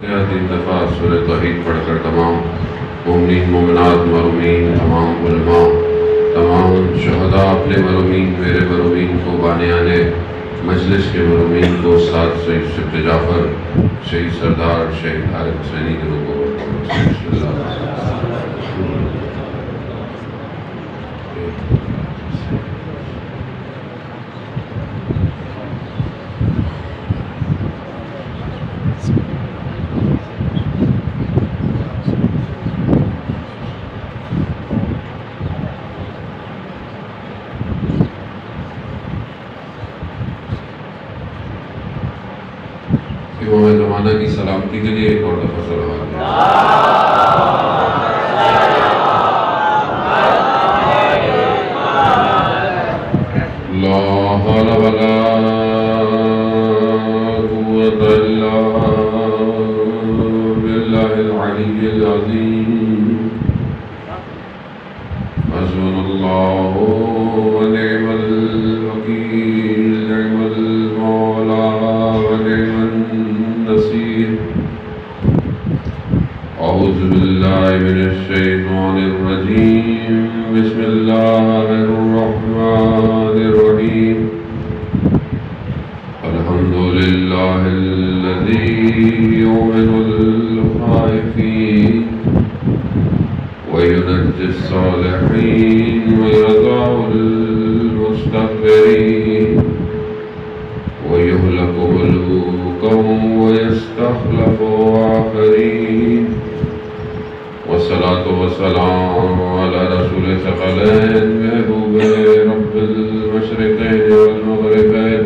تین دفعہ سورہ توحید پڑھ کر تمام مومنین مومنات مرحومین تمام علماء تمام شہداء اپنے مرحومین میرے مرحومین کو بانیانے مجلس کے مرحومین کو استاد سید شفت جعفر شہید سردار شہید طارق حسینی کے روح کو امام زمانہ کی سلامتی کے لیے ایک اور دفعہ صلوات لا حول ولا قوة الا بالله العلي العظيم حسبنا الله ونعم الوكيل نعم المولى ونعم النصير أعوذ بالله من الشيطان الرجيم بسم الله الرحمن الرحيم الحمد لله الذي يؤمن الخائفين وينجي الصالحين ويرضى المستكبرين ويهلك ملوكهم ويستخلف آخرين والصلاة والسلام على رسول ثقلين محبوب رب المشرقين والمغربين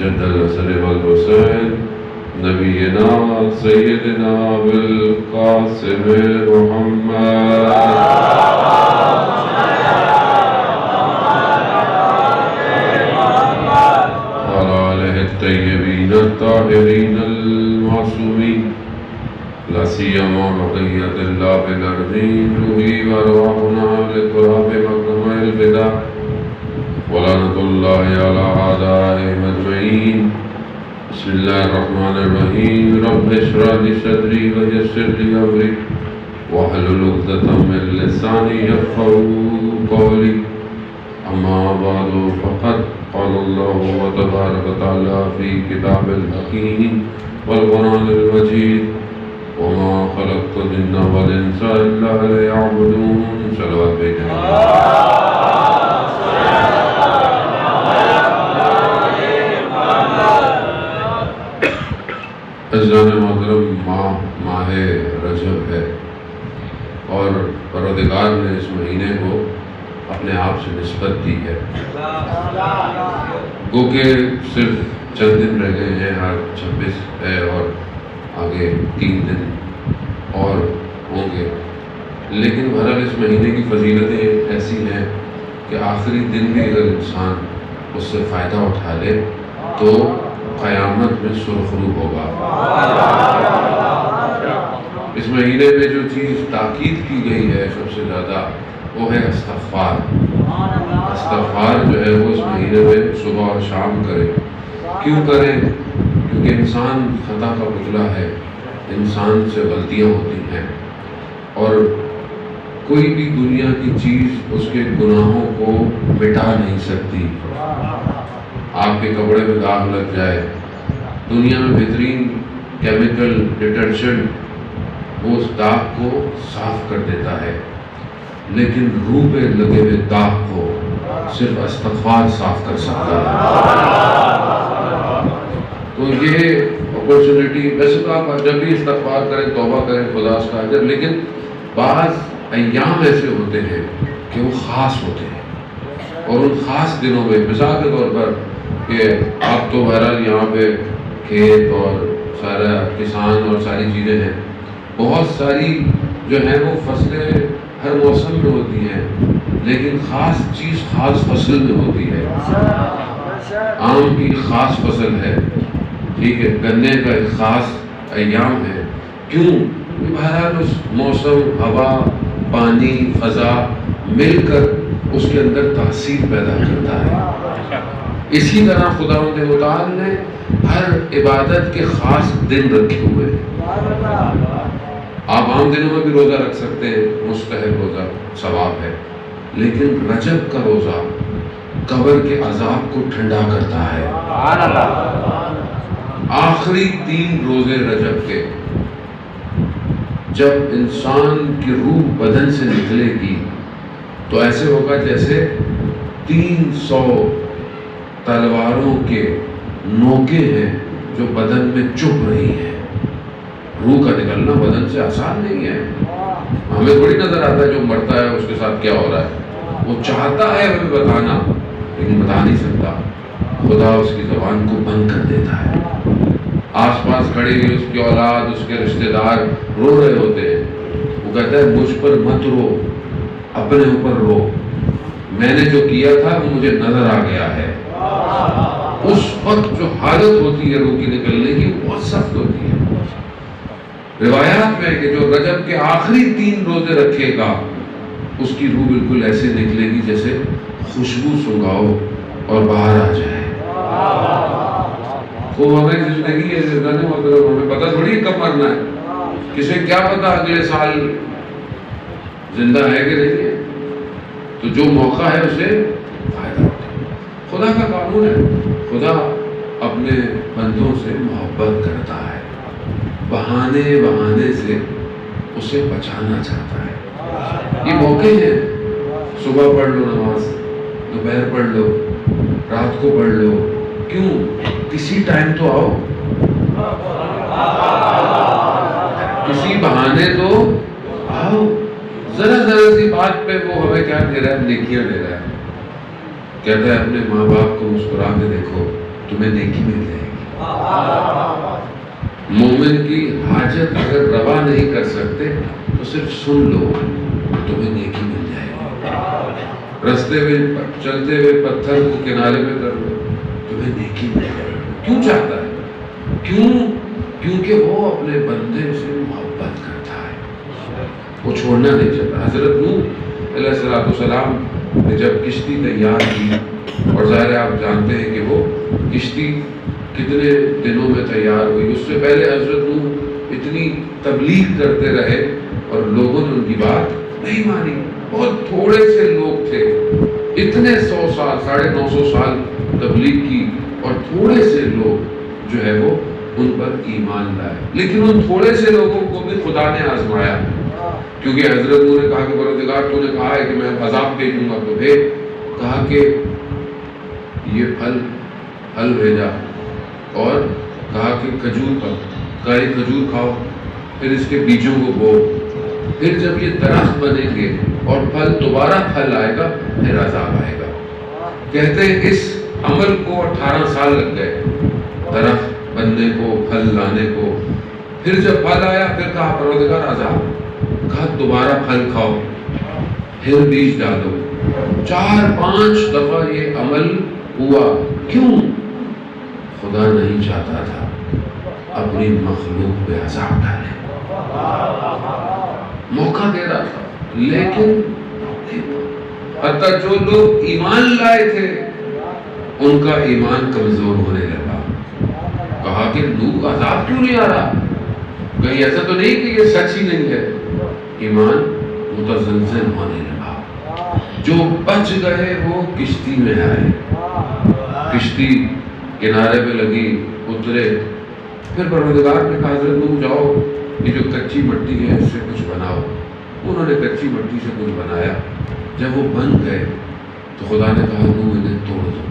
جد الحسن والحسين نبينا سيدنا بالقاسم محمد الطيبين الطاهرين المعصومين لا سيما بقية الله بالأرضين روحي وأرواحنا للتراب مقدم الفداء ولعنة الله على أعدائهم أجمعين بسم الله الرحمن الرحيم رب اشرح لي صدري ويسر لي أمري واحلل عقدة من لساني يفقهوا قولي أما بعد فقد قال الله تبارك وتعالى في كتاب الحكيم والقرآن المجيد وما خلقت الجن والإنس إلا ليعبدون صلوات بيتنا عزیزان محترم ماہ رجب ہے اور پروردگار نے اس مہینے کو اپنے آپ سے نسبت دی ہے گو کہ صرف چند دن رہ گئے ہیں آج 26 ہے اور آگے 3 دن اور ہوں گے لیکن بہرحال اس مہینے کی فضیلتیں ایسی ہیں کہ آخری دن بھی اگر انسان اس سے فائدہ اٹھا لے تو قیامت میں سرخرو ہوگا اس مہینے میں جو چیز تاکید کی گئی ہے سب سے زیادہ وہ ہے استغفار جو ہے وہ اس مہینے میں صبح اور شام کرے کیوں کریں کیونکہ انسان خطا کا پتلا ہے انسان سے غلطیاں ہوتی ہیں اور کوئی بھی دنیا کی چیز اس کے گناہوں کو مٹا نہیں سکتی آپ کے کپڑے میں داغ لگ جائے دنیا میں بہترین کیمیکل ڈٹرجنٹ وہ اس داغ کو صاف کر دیتا ہے لیکن روح پہ لگے ہوئے داغ کو صرف استغفار صاف کر سکتا ہے تو یہ اپرچونٹی ویسے تو آپ جب بھی استغفار کریں توبہ کریں خدا کا اجر لیکن بعض ایام ایسے ہوتے ہیں کہ وہ خاص ہوتے ہیں اور ان خاص دنوں میں مثال کے طور پر کہ آپ تو بہرحال یہاں پہ کھیت اور سارا کسان اور ساری چیزیں ہیں بہت ساری جو ہیں وہ فصلیں ہر موسم میں ہوتی ہیں لیکن خاص چیز خاص فصل میں ہوتی ہے آم کی خاص فصل ہے ٹھیک ہے گنے کا ایک خاص ایام ہے کیوں بہرحال اس موسم ہوا پانی فضا مل کر اس کے اندر تاثیر پیدا کرتا ہے اسی طرح خداوند متعال نے ہر عبادت کے خاص دن رکھے ہوئے ہیں۔ آپ عام دنوں میں بھی روزہ رکھ سکتے ہیں، مستحب روزہ، ثواب ہے، لیکن رجب کا روزہ قبر کے عذاب کو ٹھنڈا کرتا ہے۔ آخری 3 روزے رجب کے، جب انسان کی روح بدن سے نکلے گی تو ایسے ہوگا جیسے 300 تلواروں کے نوکے ہیں جو بدن میں چبھ رہی ہیں۔ روح کا نکلنا بدن سے آسان نہیں ہے، ہمیں تھوڑی نظر آتا ہے جو مرتا ہے اس کے ساتھ کیا ہو رہا ہے، وہ چاہتا ہے ہمیں بتانا لیکن بتا نہیں سکتا، خدا اس کی زبان کو بند کر دیتا ہے۔ آس پاس کھڑی ہوئی اس کی اولاد، اس کے رشتہ دار رو رہے ہوتے ہیں، وہ کہتا ہے مجھ پر مت رو، اپنے اوپر رو، میں نے جو کیا تھا وہ مجھے نظر آ گیا ہے۔ اس وقت جو حالت ہوتی ہے روح کی نکلنے کی بہت سخت ہوتی ہے۔ روایات میں کہ جو رجب کے آخری 3 روزے رکھے گا اس کی روح بالکل ایسے نکلے گی جیسے خوشبو سنگھاؤ اور باہر آ جائے۔ خوب ہماری زندگی ہے، ہمیں پتہ تھوڑی ہے کب مرنا ہے، کسے کیا پتا اگلے سال زندہ ہے کہ نہیں ہے، تو جو موقع ہے اسے فائدہ اٹھائے۔ خدا کا قانون ہے، خدا اپنے بندوں سے محبت کرتا ہے، بہانے سے اسے بچانا چاہتا ہے۔ یہ موقع ہے، صبح پڑھ لو نماز، دوپہر پڑھ لو، رات کو پڑھ لو، کیوں؟ کسی ٹائم تو آؤ، کسی بہانے تو آؤ۔ ذرا سی بات پہ وہ ہمیں کیا دے رہا ہے؟ نیکیاں دے رہا ہے، کہتا ہے اپنے ماں باپ کو مسکرا کے دیکھو، تمہیں نیکی مل جائے گی۔ مومن کی حاجت اگر روا نہیں کر سکتے تو صرف سن لو، تمہیں نیکی مل جائے گی۔ رستے میں چلتے ہوئے پتھر کو کنارے پہ کر لو، تمہیں نیکی مل جائے گی۔ کیوں چاہتا ہے؟ کیونکہ وہ اپنے بندے سے محبت کرتا ہے، وہ چھوڑنا نہیں چاہتا۔ حضرت نوح علیہ السلام نے جب کشتی تیار کی، اور ظاہر آپ جانتے ہیں کہ وہ کشتی کتنے دنوں میں تیار ہوئی، اس سے پہلے حضرت نوح اتنی تبلیغ کرتے رہے اور لوگوں نے ان کی بات نہیں مانی۔ بہت تھوڑے سے لوگ تھے، اتنے 100 سال 950 سال تبلیغ کی اور تھوڑے سے لوگ جو ہے وہ ان پر ایمان لائے، لیکن ان تھوڑے سے لوگوں کو بھی خدا نے آزمایا، کیونکہ حضرت نوح نے کہا کہ پروردگار تو نے کہا ہے کہ میں عذاب بھیجوں گا، تو بھیج، کہا کہ یہ پھل بھیجا، اور کہا کہ کھجور کھاؤ، پھر اس کے بیجوں کو بو، پھر جب یہ درخت بنیں گے اور دوبارہ پھل آئے گا، پھر عذاب آئے گا۔ کہتے ہیں اس عمل کو 18 سال لگ گئے، درخت بننے کو، پھل لانے کو۔ پھر جب پھل آیا پھر کہا پروردگار عذاب، کہا دوبارہ پھل کھاؤ، پھر بیج ڈالو۔ 4-5 دفعہ یہ عمل ہوا۔ کیوں؟ خدا نہیں چاہتا تھا اپنی مخلوق پہ عذاب ڈالے، موقع دے رہا تھا، لیکن حتیٰ جو لوگ ایمان لائے تھے ان کا ایمان کمزور ہونے لگا۔ کہا کہ نوح عذاب کیوں نہیں آ رہا؟ کہیں ایسا تو نہیں کہ یہ سچ ہی نہیں ہے؟ ایمان متزلزل ہونے لگا۔ جو بچ گئے وہ کشتی میں آئے، کشتی کنارے پہ لگی، اترے۔ پھر پروردگار نے کہا حضرت نوح جاؤ، یہ جو کچی مٹی ہے اس سے کچھ بناؤ۔ انہوں نے کچی مٹی سے کچھ بنایا۔ جب وہ بن گئے تو خدا نے کہا نوح انہیں توڑ دو۔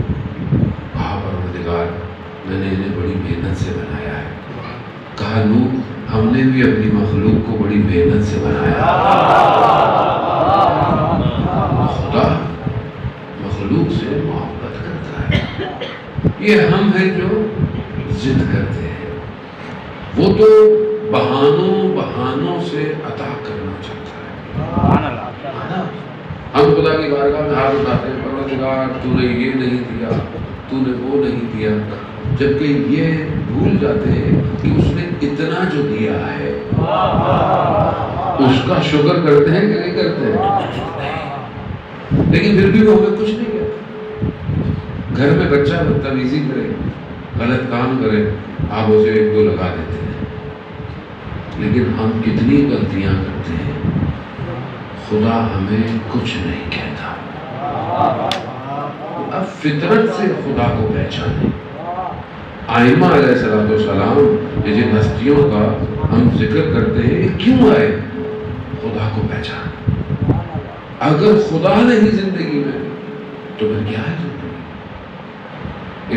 کہا پروردگار میں نے انہیں بڑی محنت سے بنایا ہے۔ کہا نوح ہم نے بھی اپنی مخلوق کو بڑی محنت سے بنایا۔ خدا مخلوق سے محبت کرتا ہے، یہ ہم ہیں جو ضد کرتے ہیں۔ وہ تو بہانوں سے عطا کرنا چاہتا ہے۔ ہم خدا کی بارگاہ میں ہاتھ اٹھاتے ہیں، پروردگار تو نے یہ نہیں دیا، تو نے وہ نہیں دیا، جبکہ یہ بھول جاتے ہیں کہ اس نے اتنا جو دیا ہے اس کا شکر کرتے ہیں کہ نہیں کرتے ہیں؟ لیکن پھر بھی وہ ہمیں کچھ نہیں کہتا، گھر میں بچہ بدتمیزی کرے، غلط کام کرے، آپ اسے ایک دو لگا دیتے ہیں، لیکن ہم کتنی غلطیاں کرتے ہیں، خدا ہمیں کچھ نہیں کہتا۔ اب فطرت سے خدا کو پہچانے۔ آئمہ علیہ السلام یہ جن ہستیوں کا ہم ذکر کرتے ہیں، یہ کیوں آئے؟ خدا کو پہچان۔ اگر خدا نہیں زندگی میں تو پھر کیا ہے زندگی؟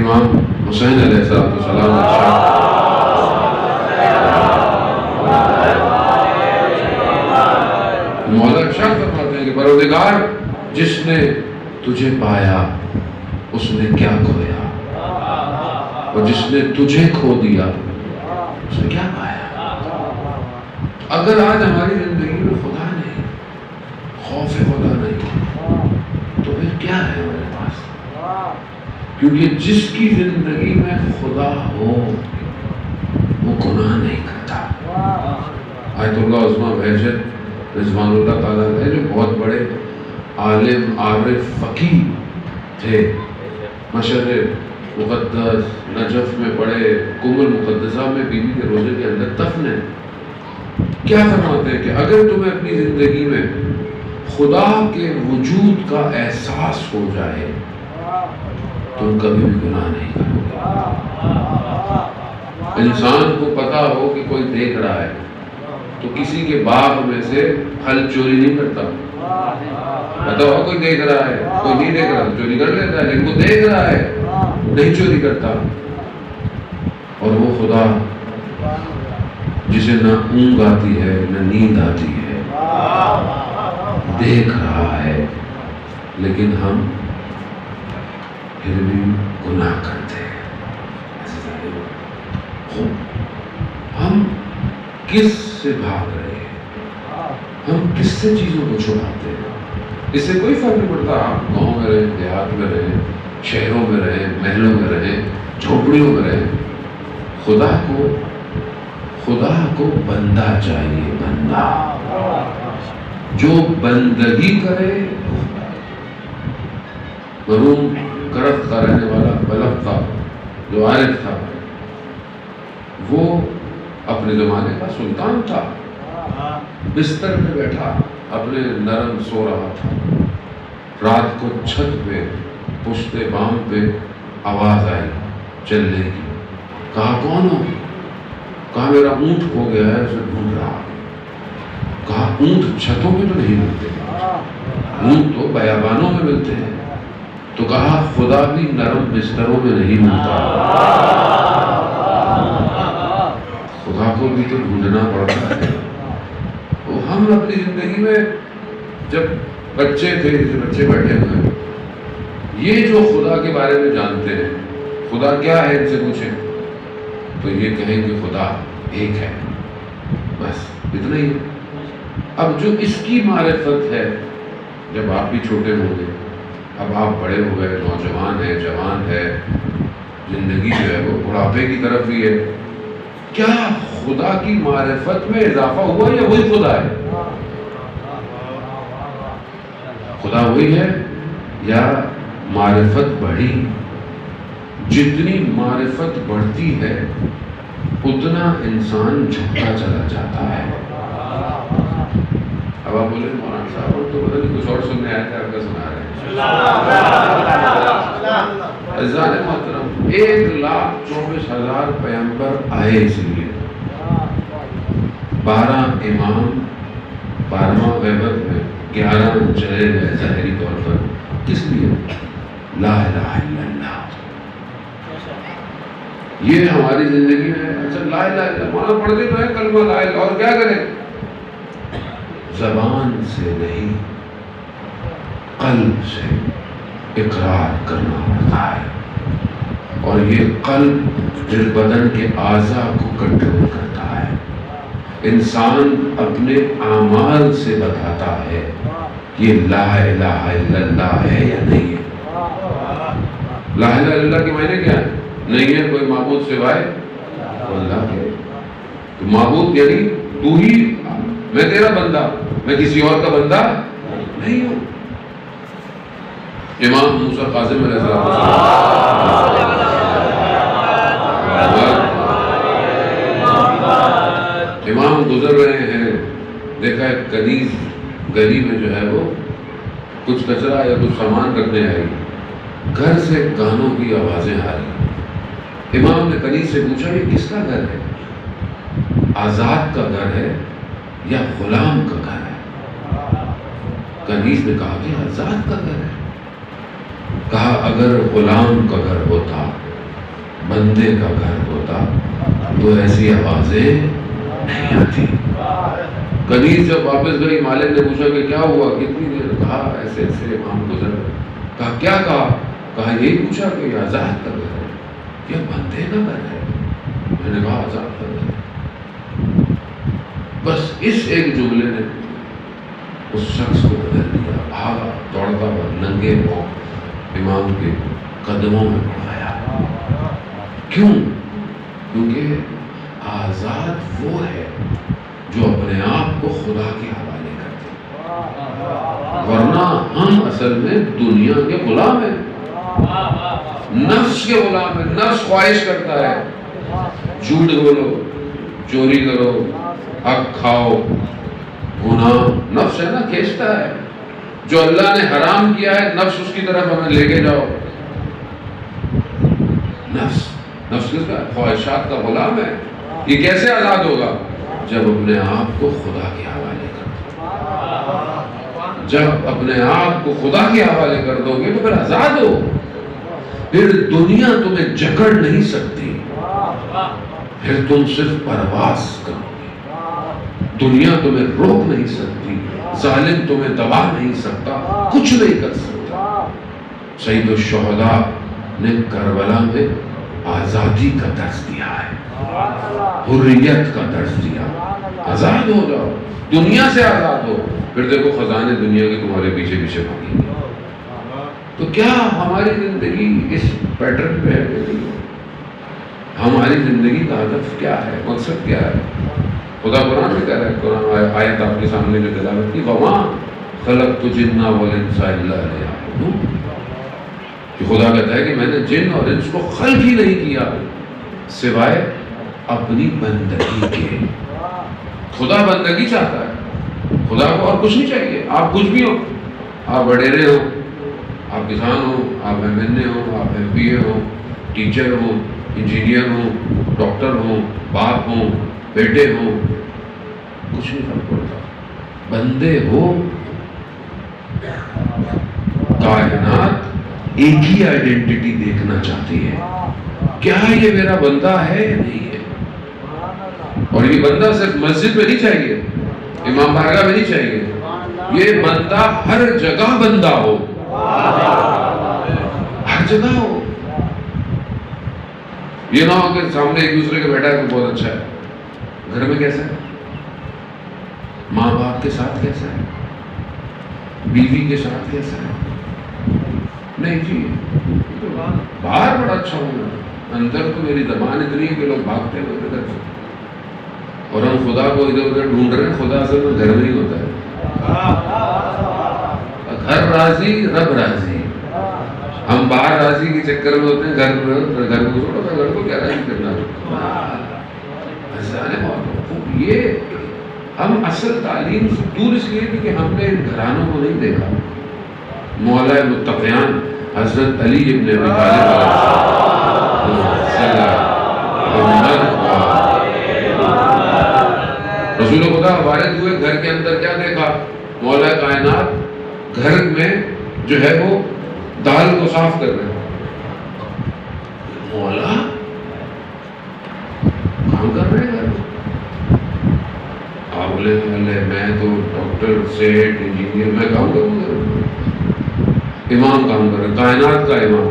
امام حسین علیہ السلام مولا ارشاد فرماتے ہیں کہ پروردگار، جس نے تجھے پایا اس نے کیا کھویا، اور جس نے تجھے کھو دیا اس نے کیا پایا؟ اگر آج ہماری زندگی میں خدا نہیں، خوف خدا نہیں، تو پھر کیا ہے ہمارے پاس؟ کیونکہ جس کی زندگی میں خدا ہو وہ گناہ نہیں کرتا۔ آیت اللہ عظمہ بہجت رضوان اللہ تعالیٰ ہے، جو بہت بڑے عالم عارف فقیہ تھے، مشرق مقدس نجف میں پڑے، قم المقدسہ میں بیوی کے روزے کے اندر دفن ہے۔ کیا فرماتے ہیں کہ اگر تمہیں اپنی زندگی میں خدا کے وجود کا احساس ہو جائے تم کبھی بھی گناہ نہیں کرو گے۔ انسان کو پتا ہو کہ کوئی دیکھ رہا ہے تو کسی کے باغ میں سے پھل چوری نہیں کرتا۔ پتا ہو کوئی دیکھ رہا ہے، کوئی نہیں دیکھ رہا چوری کر لیتا ہے، لیکن وہ دیکھ رہا ہے نہیں چوری کرتا۔ اور وہ خدا جسے نہ اونگ آتی ہے نہ نیند آتی ہے، دیکھ رہا ہے، لیکن ہم پھر بھی گناہ کرتے ہیں۔ ہم کس سے بھاگ رہے ہیں؟ ہم کس سے چیزوں کو چھپاتے ہیں؟ اس سے کوئی فرق نہیں پڑتا آپ گاؤں میں رہیں، دیہات میں رہیں، شہروں میں رہیں، محلوں میں رہیں، جھوپڑیوں میں رہیں، خدا کو بندہ چاہیے، بندہ جو بندگی کرے۔ مرحوم کرخ کا رہنے والا بلخ کا جو عارف تھا، وہ اپنے زمانے کا سلطان تھا، بستر میں بیٹھا اپنے نرم سو رہا تھا، رات کو چھت پہ پشت بام پہ آواز آئی چلنے کی۔ کہا کون ہو؟ کہا میرا اونٹ کھو گیا ہے، اسے ڈھونڈ رہا۔ کہا اونٹ چھتوں پہ تو نہیں ملتے، اونٹ تو بیابانوں میں ملتے ہیں۔ تو کہا خدا بھی نرم بستروں میں نہیں ملتا، خدا کو بھی تو ڈھونڈنا پڑتا ہے۔ تو ہم اپنی زندگی میں جب بچے تھے، جیسے بچے بیٹھے ہوئے، یہ جو خدا کے بارے میں جانتے ہیں، خدا کیا ہے ان سے پوچھیں تو یہ کہیں گے خدا ایک ہے، بس اتنا ہی۔ اب جو اس کی معرفت ہے، جب آپ بھی چھوٹے ہوں گے، اب آپ بڑے ہو گئے، نوجوان ہیں، جوان ہے، زندگی جو ہے وہ بڑھاپے کی طرف بھی ہے، کیا خدا کی معرفت میں اضافہ ہوا یا وہی خدا ہے؟ خدا وہی ہے یا معرفت بڑھی؟ جتنی معرفت بڑھتی ہے اتنا انسان جھکتا چلا جاتا ہے۔ اب آپ بولے مولانا صاحب تو پتہ نہیں کچھ اور سننے آئے تھے، آپ کا سنا رہے ہیں۔ عزیزان محترم، 1,24,000 پیغمبر آئے اس لیے، 12 امام 12واں غیبت میں 11 چلے گئے ظاہری طور پر، کس لیے؟ لا الہ الا اللہ۔ یہ ہماری زندگی میں اچھا لا الہ الا اللہ مولانا پڑھتے تو ہے کلمہ لا الہ، اور کیا کریں؟ زبان سے نہیں قلب سے اقرار کرنا پڑتا ہے، اور یہ قلب دل بدن کے اعضاء کو کنٹرول کرتا ہے۔ انسان اپنے اعمال سے بتاتا ہے یہ لا الہ الا اللہ ہے یا نہیں ہے۔ لا الہ الا اللہ کے معنی کیا ہے؟ نہیں ہے کوئی معبود سوائے اللہ کے۔ تو معبود یعنی تو ہی، میں تیرا بندہ، میں کسی اور کا بندہ نہیں ہوں۔ امام موسیٰ کاظم علیہ السلام امام گزر رہے ہیں، دیکھا ہے کنیز گلی میں جو ہے وہ کچھ کچرا یا کچھ سامان رکھنے آئی، گھر سے گانوں کی آوازیں آ رہی۔ امام نے کنیز سے پوچھا یہ کس کا گھر ہے؟ آزاد کا گھر ہے یا غلام کا گھر ہے؟ کنیز نے کہا کہ آزاد کا گھر ہے۔ کہا اگر غلام کا گھر ہوتا، بندے کا گھر ہوتا تو ایسی آوازیں نہیں آتی۔ کنیز جب واپس گئی، مالک نے پوچھا کہ کیا ہوا، کتنی دیر؟ کہا ایسے ایسے امام گزر۔ کہا کیا کہا؟ کہا یہی پوچھا کہ یہ آزاد کا گھر ہے یا بندے کا گھر ہے؟ میں نے کہا آزاد کا گھر ہے۔ بس اس ایک جملے نے اس شخص کو بدل دیا۔ بھاگا دوڑتا ہوا ننگے پاؤں امام کے قدموں میں پڑ گیا۔ کیوں؟ کیونکہ آزاد وہ ہے جو اپنے آپ کو خدا کے حوالے کرتے ہیں، ورنہ ہم اصل میں دنیا کے غلام ہیں، نفس کے غلام ہیں۔ نفس خواہش کرتا ہے جھوٹ بولو، چوری کرو، حق کھاؤ، گناہ نفس ہے نا، کھینچتا ہے۔ جو اللہ نے حرام کیا ہے نفس اس کی طرف ہمیں لے کے جاؤ۔ نفس کس کا؟ خواہشات کا غلام ہے۔ یہ کیسے آزاد ہوگا؟ جب اپنے آپ کو خدا کے حوالے کر دو۔ جب اپنے آپ کو خدا کے حوالے کر دو گے تو پھر آزاد ہو۔ پھر دنیا تمہیں جکڑ نہیں سکتی، پھر تم صرف پرواز کرو گے۔ دنیا تمہیں روک نہیں سکتی، ظالم تمہیں دبا نہیں سکتا، کچھ نہیں کر سکتا۔ سید الشہداء نے کربلا میں آزادی کا درس دیا ہے، حریت کا درس دیا۔ آزاد ہو جاؤ، دنیا سے آزاد ہو، پھر دیکھو خزانے دنیا کے تمہارے پیچھے پیچھے بھاگیں گے۔ تو کیا ہماری زندگی اس پیٹرن پہ ہے؟ ہماری زندگی کا ہدف کیا ہے، مقصد کیا ہے؟ خدا قرآن میں کہہ رہا ہے، قرآن آیت آپ کے سامنے جو تلاوت کی، وَمَا خَلَقْتُ الْجِنَّ وَالْإِنسَ إِلَّا لِيَعْبُدُونِ، کہ خدا کہتا ہے کہ میں نے جن اور انس کو خلق ہی نہیں کیا سوائے اپنی بندگی کے۔ خدا بندگی چاہتا ہے، خدا کو اور کچھ نہیں چاہیے۔ آپ کچھ بھی ہو، آپ وڈیرے ہو، آپ کسان ہو، آپ ایم این اے ہو، آپ ایم پی اے ہو، ٹیچر ہو، انجینئر ہو، ڈاکٹر ہو، باپ ہو، بیٹے ہو، کچھ نہیں فرق پڑتا، بندے ہو۔ کائنات ایک ہی آئیڈینٹی دیکھنا چاہتی ہے، کیا یہ میرا بندہ ہے یا نہیں ہے؟ اور یہ بندہ صرف مسجد میں نہیں چاہیے، امام بارگاہ میں نہیں چاہیے، یہ بندہ ہر جگہ بندہ ہو، ہر جگہ ہو۔ یہ نہ ہو کہ سامنے ایک دوسرے کے بیٹھا ہے تو بہت اچھا ہے، گھر میں کیسا ہے، ماں باپ کے ساتھ کیسا ہے، بیوی کے ساتھ کیسا ہے؟ نہیں جی، باہر بڑا اچھا ہوں، اندر تو میری زبان اتنی ہے کہ لوگ بھاگتے ہیں ادھر ادھر سے، اور ہم خدا کو ادھر ادھر ڈھونڈ رہے ہیں۔ خدا اصل میں گھر میں ہی ہوتا ہے، گھر راضی رب راضی۔ ہم باہر راضی کے چکر میں ہوتے ہیں، گھر کو چھوڑو، گھر کو کیا راضی کرنا۔ یہ ہم اصل تعلیم سے دور اس لیے تھی کہ ہم نے ان گھرانوں کو نہیں دیکھا۔ مولا متقیان حضرت علی ابن ابی طالب رسول خدا وارد ہوئے، گھر کے اندر کیا دیکھا؟ مولا کائنات گھر میں جو ہے وہ دال کو صاف کر رہے ہیں۔ مولا کام کر رہے ہیں گھر میں؟ آپ بولے میں تو ڈاکٹر سیٹ انجینئر، میں کام کروں گا۔ امام کام کر رہے، کائنات کا امام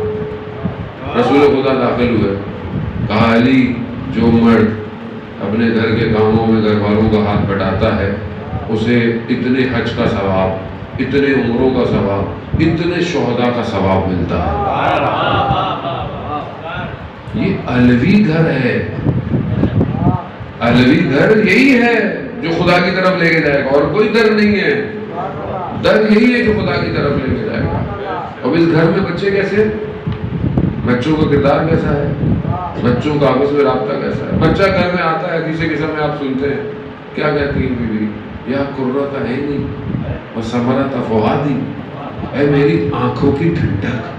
رسول خدا داخل ہوئے، کہا علی جو مرد اپنے گھر کے کاموں میں گھر والوں کا ہاتھ بٹاتا ہے اسے اتنے حج کا ثواب، اتنے عمروں کا ثواب، اتنے شہداء کا ثواب ملتا ہے۔ یہ علوی گھر ہے، علوی گھر یہی ہے جو خدا کی طرف لے کے جائے گا، اور کوئی در نہیں ہے۔ در یہی ہے جو خدا کی طرف لے کے جائے گا۔ اب اس گھر میں بچے کیسے، بچوں کا کردار کیسا ہے، بچوں کا آپس میں رابطہ کیسا ہے. بچہ گھر میں آتا ہے، کسی قسم میں آپ سنتے ہیں کیا کہتی ہے بیوی، یا قرۃ عینی و ثمرۃ فؤادی، اے میری آنکھوں کی ٹھنڈک.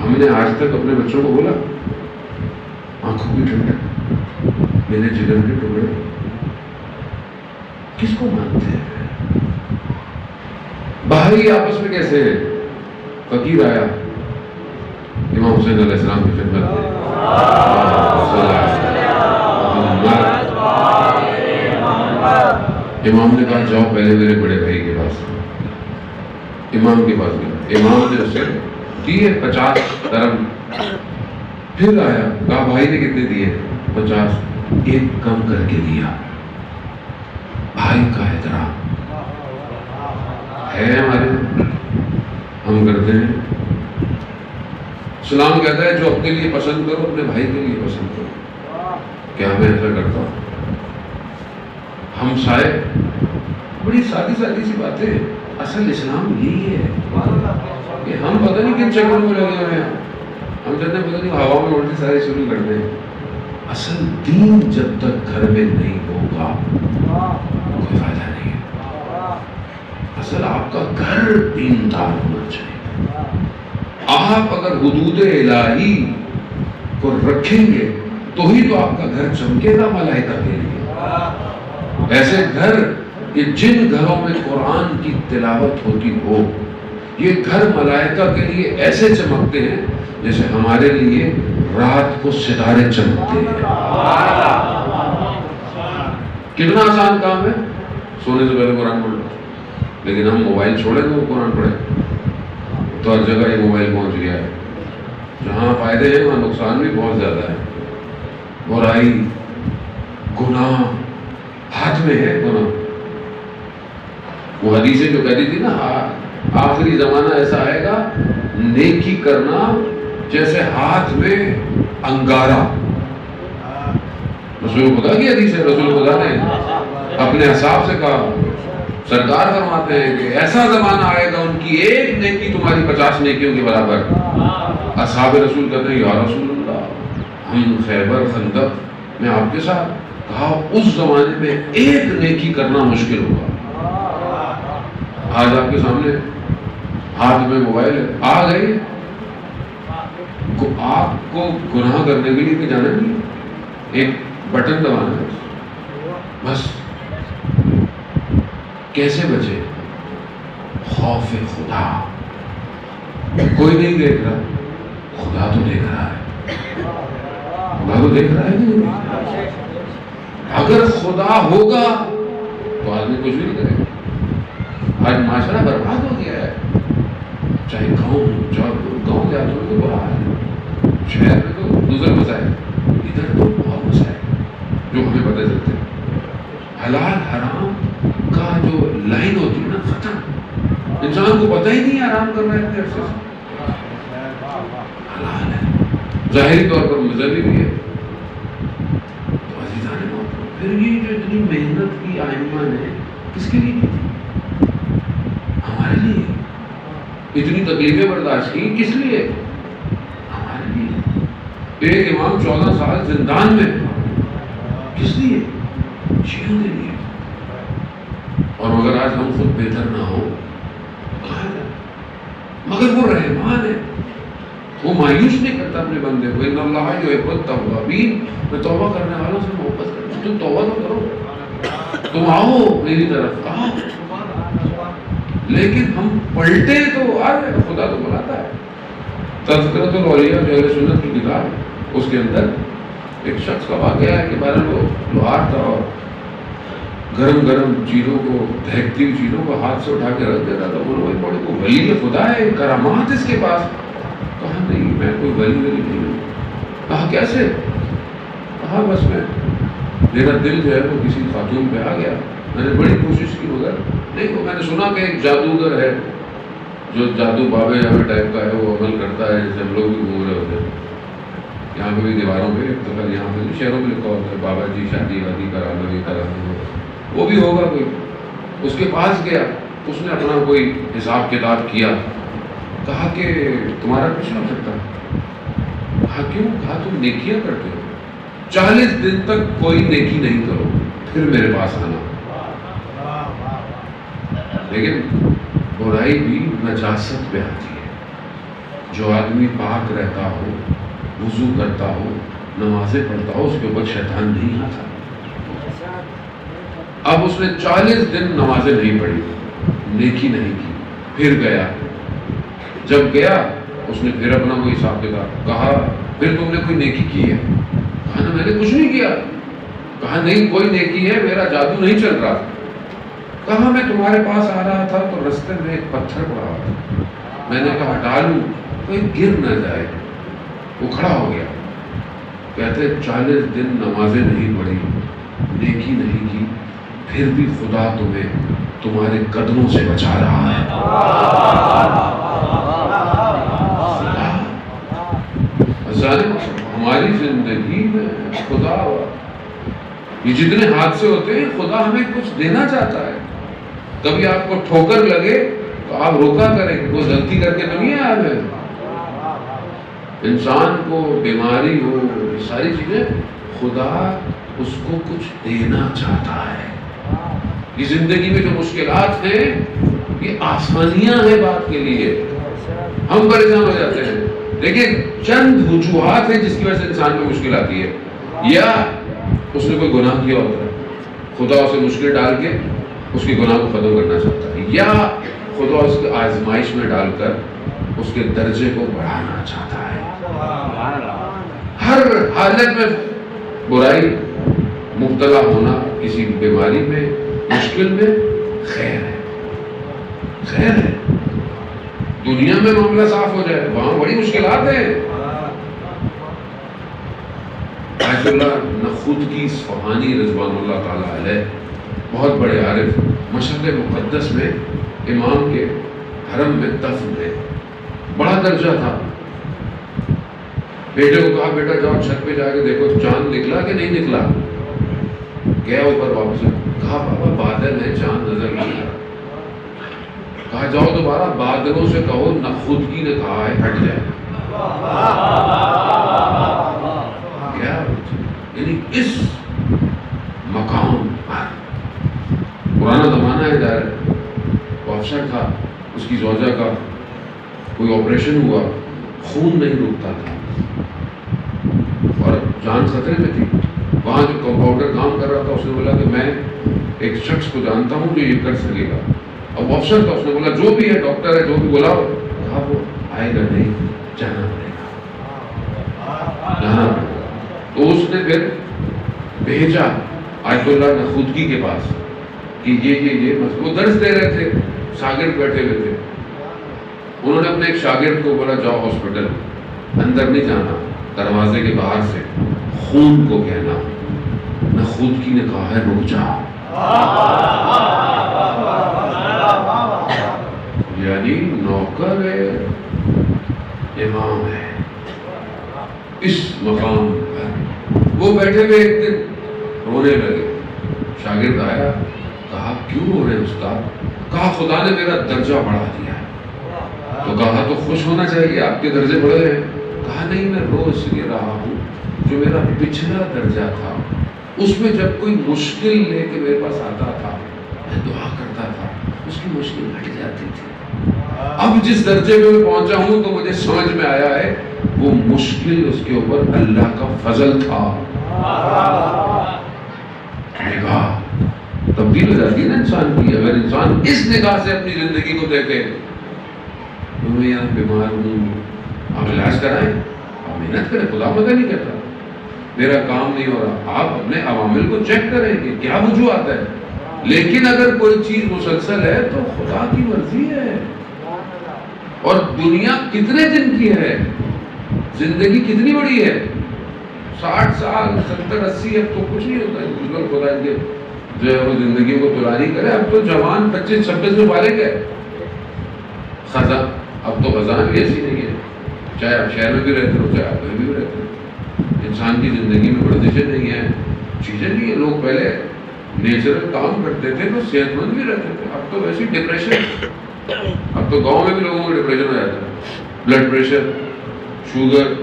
ہم نے آج تک اپنے بچوں کو بولا آنکھوں کی ٹھنڈک، میرے جگر کے ٹکڑے؟ کس کو مانتے ہیں؟ بھائی آپس میں کیسے ہیں؟ فقیر آیا امام حسین علیہ السلام کی خدمت میں، امام نے کہا جاؤ پہلے میرے بڑے بھائی کے پاس. امام کے پاس گیا، امام نے اسے دیے 50 درہم. پھر آیا، کہا بھائی نے کتنے دیے؟ 50. ایک کم کر کے دیا. بھائی کا احترام ہے ہمارے، ہم کرتے ہیں. اسلام کہتا ہے جو اپنے لیے پسند کرو اپنے بھائی کے لیے پسند کرو. کیا میں ایسا کرتا ہوں؟ ہم سائے، بڑی سادی سادی سی باتیں. اصل اسلام یہی ہے کہ ہم پتہ نہیں کن چکروں میں لگے ہوئے ہیں. ہم کہتے ہیں پتہ نہیں ہوا میں الٹی ساری شروع کرتے ہیں. اصل دین جب تک گھر میں نہیں ہوگا کوئی فائدہ نہیں ہے. اصل آپ کا گھر دیندار ہونا چاہیے. آپ اگر حدود الہی کو رکھیں گے تو ہی تو آپ کا گھر چمکے گا ملائکہ کے لیے. ایسے گھر کہ جن گھروں میں قرآن کی تلاوت ہوتی ہو، یہ گھر ملائکہ کے لیے ایسے چمکتے ہیں جیسے ہمارے لیے رات کو ستارے چمکتے ہیں. کتنا آسان کام ہے، سونے سے پہلے قرآن پڑھ لو. لیکن ہم موبائل چھوڑیں تو قرآن پڑھیں تو ہر جگہ یہ موبائل پہنچ گیا ہے. جہاں فائدے ہیں وہاں نقصان بھی بہت زیادہ ہے. برائی، گناہ ہاتھ میں ہے. گناہ، وہ حدیثیں جو کہتی تھی نا، آخری زمانہ ایسا آئے گا نیکی کرنا جیسے ہاتھ میں انگارہ. رسول خدا کی حدیث ہے، رسول خدا نے اپنے اصحاب سے کہا. سرکار فرماتے ہیں کہ ایسا زمانہ آئے گا ان کی ایک نیکی تمہاری 50 نیکیوں کے برابر. اصحاب رسول کہتے ہیں یا رسول اللہ ہم خیبر خندق میں آپ کے ساتھ. کہا اس زمانے میں ایک نیکی کرنا مشکل ہوگا. آج آپ کے سامنے ہاتھ میں موبائل ہے، آ گئی آپ کو گناہ کرنے کے لیے جانا نہیں، ایک بٹن دبانا ہے بس. کیسے بچے؟ خوف خدا. کوئی نہیں دیکھ رہا، خدا تو دیکھ رہا ہے. خدا تو دیکھ رہا ہے نہیں. اگر خدا ہوگا تو آدمی کچھ نہیں کرے گا. آج معاشرہ برباد ہو گیا ہے. چاہے گاؤں جاتے تو برا ہے، شہر میں تو دوسرے مسائل، ادھر تو بہت مسائل جو ہمیں پتہ چلتے ہیں. حلال حرام کا جو لائن ہوتی ہے نا ختم. انسان کو پتہ ہی نہیں آرام کر رہا ہے اتنے عرصے سے. حلال ہے، ظاہری طور پر مذہبی بھی ہے. تو عزیزان محترم، پھر یہ جو اتنی محنت کی آئمہ نے کس کے لیے کی تھی؟ ہمارے لیے. اتنی تکلیفیں برداشت کی کس لیے؟ ہمارے لیے. ایک امام 14 سال زندان میں، کس لیے؟ شیعوں کے لیے. اور مگر آج ہم خود بہتر نہ ہو کہاں جائیں؟ مگر وہ رحمان ہے، وہ مایوس نہیں کرتا اپنے بندے کو. ان اللہ یحب التوابین، میں توبہ کرنے والوں سے محبت کرتا ہوں. تم توبہ تو کرو، تم آؤ میری طرف آؤ. لیکن ہم پلٹے تو آ رہے. خدا تو بلاتا ہے. تذکرۃ الاولیاء جو اہل سنت کی کتاب ہے، اس کے اندر ایک شخص کا واقعہ ہے کہ بارہ لوہار تھا اور گرم گرم چیزوں کو، دہکتی ہوئی چیزوں کو ہاتھ سے اٹھا کے رکھ دیتا تھا. وہ لوگ بڑے کو ولی خدا ہے، کرامات اس کے پاس. کہا نہیں میں کوئی ولی نہیں ہوں. کہا کیسے؟ کہا بس میرا دل جو ہے وہ کسی خاتون پہ آ گیا. میں نے بڑی کوشش کی مگر نہیں. وہ میں نے سنا کہ ایک جادوگر ہے جو جادو بابے یہاں ٹائپ کا ہے، وہ عمل کرتا ہے جیسے ہم لوگ بھی گھوم رہے ہوتے ہیں. یہاں پہ بھی دیواروں پہ تو یہاں پہ شہروں میں لکھا ہوتا ہے بابا جی شادی وادی کرا لو، یہ کرا لو. وہ بھی ہوگا کوئی. اس کے پاس گیا، اس نے اپنا کوئی حساب کتاب کیا. کہا کہ تمہارا کچھ نہیں ہو سکتا. کہا کیوں؟ کہا تم نیکیاں کرتے ہو, 40 دن تک کوئی نیکی نہیں کرو, پھر میرے پاس آنا. لیکن برائی بھی نجاست پہ آتی ہے. جو آدمی پاک رہتا ہو, وضو کرتا ہو, نمازیں پڑھتا ہو, اس کے اوپر شیطان نہیں آتا. اب اس نے 40 دن نمازیں نہیں پڑھی, نیکی نہیں کی, پھر گیا. جب گیا اس نے پھر اپنا کوئی حساب کتاب. کہا پھر تم نے کوئی نیکی کی ہے؟ کہا نا میں نے کچھ نہیں کیا. کہا نہیں کوئی نیکی ہے, میرا جادو نہیں چل رہا. کہا میں تمہارے پاس آ رہا تھا تو رستے میں ایک پتھر پڑا ہوا, میں نے کہا ہٹا لوں کوئی گر نہ جائے. وہ کھڑا ہو گیا. کہتے 40 دن نمازیں نہیں پڑھی, نیکی نہیں کی, پھر بھی خدا تمہیں تمہارے قدموں سے بچا رہا ہے. ہماری زندگی میں خدا, یہ جتنے حادثے ہوتے ہیں خدا ہمیں کچھ دینا چاہتا ہے. کبھی آپ کو ٹھوکر لگے تو آپ روکا کریں کہ وہ غلطی کر کے تو نہیں آیا ہے. انسان کو بیماری ہو, یہ ساری چیزیں خدا اس کو کچھ دینا چاہتا ہے. یہ زندگی میں جو مشکلات ہیں یہ آسانیاں ہیں بات کے لیے. ہم پریشان ہو جاتے ہیں, لیکن چند وجوہات ہیں جس کی وجہ سے انسان کو مشکل آتی ہے. یا اس نے کوئی گناہ کیا ہوتا ہے, خدا اسے مشکل ڈال کے اس کے گناہ کو ختم کرنا چاہتا ہے. یا خدا اس کو آزمائش میں ڈال کر اس کے درجے کو بڑھانا چاہتا ہے. ہر حالت میں برائی, مبتلا ہونا کسی بیماری میں, مشکل میں, خیر ہے. خیر ہے. دنیا میں معاملہ صاف ہو جائے, وہاں بڑی مشکلات ہیں. آیت اللہ نخودگی اصفہانی رضوان اللہ تعالیٰ علیہ, بہت بڑے عارف, مشرق مقدس میں امام کے حرم میں دفن ہے. بڑا درجہ تھا. بیٹے کو کہا بیٹا جاؤ چھت پہ جا کے دیکھو چاند نکلا کہ نہیں نکلا. گیا اوپر واپس, کہا بابا بادل ہے, چاند نظر نہیں آ رہا. کہا جاؤ دوبارہ بادلوں سے کہو نخودگی نے کہا ہے ہٹ جائے. کیا یعنی اس مقام پر پرانا زمانہ ہے ظاہر, وہ افسر تھا, اس کی زوجہ کا کوئی آپریشن ہوا, خون نہیں رکتا تھا اور جان خطرے میں تھی. وہاں جو کمپاؤنڈر کام کر رہا تھا اس نے بولا کہ میں ایک شخص کو جانتا ہوں جو یہ کر سکے گا. اب افسر تھا, اس نے بولا جو بھی ہے ڈاکٹر ہے جو بھی بلاؤ. کہا وہ آئے گا نہیں, جانا پڑے گا, جانا پڑے گا. تو اس نے پھر بھیجا آیت اللہ نخودگی کے پاس کہ یہ وہ درس دے رہے تھے, شاگرد بیٹھے ہوئے تھے. انہوں نے اپنے ایک شاگرد کو بولا جاؤ ہاسپٹل, اندر نہیں جانا, دروازے کے باہر سے خون کو کہنا. نخودگی نے کہا ہے رک جا. یعنی نوکر ہے, امام ہے. اس مقام پر وہ بیٹھے ہوئے ایک دن رونے لگے. شاگرد آیا, کہا کیوں رو رہے ہیں استاد؟ کہا خدا نے میرا درجہ بڑھا دیا ہے. تو کہا تو خوش ہونا چاہیے, آپ کے درجے بڑھے ہیں. کہا نہیں میں رو اس لیے رہا ہوں جو میرا پچھلا درجہ تھا اس میں جب کوئی مشکل لے کے میرے پاس آتا تھا میں دعا کرتا تھا, اس کی مشکل ہٹ جاتی تھی. اب جس درجے میں میں پہنچا ہوں تو مجھے سمجھ میں آیا ہے وہ مشکل اس کے اوپر اللہ کا فضل تھا. نگاہ تبدیل ہو جاتی ہے نا انسان کی. اگر انسان اس نگاہ سے اپنی زندگی کو دیکھے, میں یہاں بیمار ہوں, آپ علاج کرائیں, آپ محنت کریں, خدا مدد نہیں کرتا. میرا کام نہیں ہو رہا, آپ اپنے عوامل کو چیک کریں کہ کیا وجوہات ہے. لیکن اگر کوئی چیز مسلسل ہے تو خدا کی مرضی ہے. اور دنیا کتنے دن کی ہے, زندگی کتنی بڑی ہے, 60 سال 70 80, اب تو کچھ نہیں ہوتا ہے. بزرگ خدا ان کے جو ہے وہ زندگی کو طولانی کرے. اب تو جوان 25 26 میں فارغ ہے. خزاں اب تو خزاں بھی ایسی نہیں ہے, چاہے آپ شہر میں بھی رہتے ہو چاہے آپ میں بھی رہتے ہو. انسان کی زندگی میں ورزشیں نہیں ہیں, چیزیں نہیں ہیں. لوگ پہلے نیچرل کام کرتے تھے تو صحت مند بھی رہتے تھے. اب تو ویسی ڈپریشن اب تو گاؤں میں بھی لوگوں کو ڈپریشن ہو جاتا ہے، بلڈ پریشر، شوگر،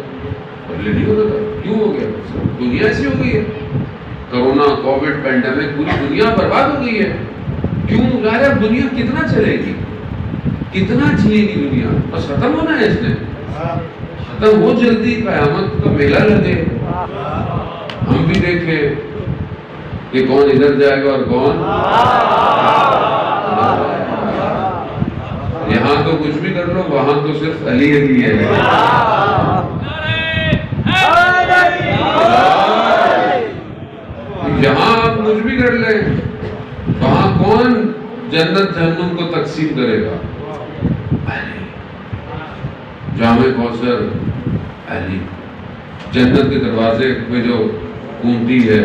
پہلے نہیں ہوتا تھا. کیوں ہو گیا؟ دنیا ایسی ہو گئی ہے. کرونا، کووڈ، پینڈیمک، پوری دنیا برباد ہو گئی ہے. کیوں؟ ظاہر ہے دنیا کتنا چلے گی، کتنا چلے گی دنیا؟ بس ختم ہونا ہے اس نے. ختم ہو جلدی، قیامت کا میلہ لگے، ہم بھی دیکھیں کہ کون ادھر جائے گا اور کون. یہاں تو کچھ بھی کر لو، وہاں تو صرف علی علی ہے. یہاں آپ کچھ بھی کر لیں، وہاں کون جنت جہنم کو تقسیم کرے گا؟ علی. جامع کوثر علی. جنت کے دروازے میں جو کنتی ہے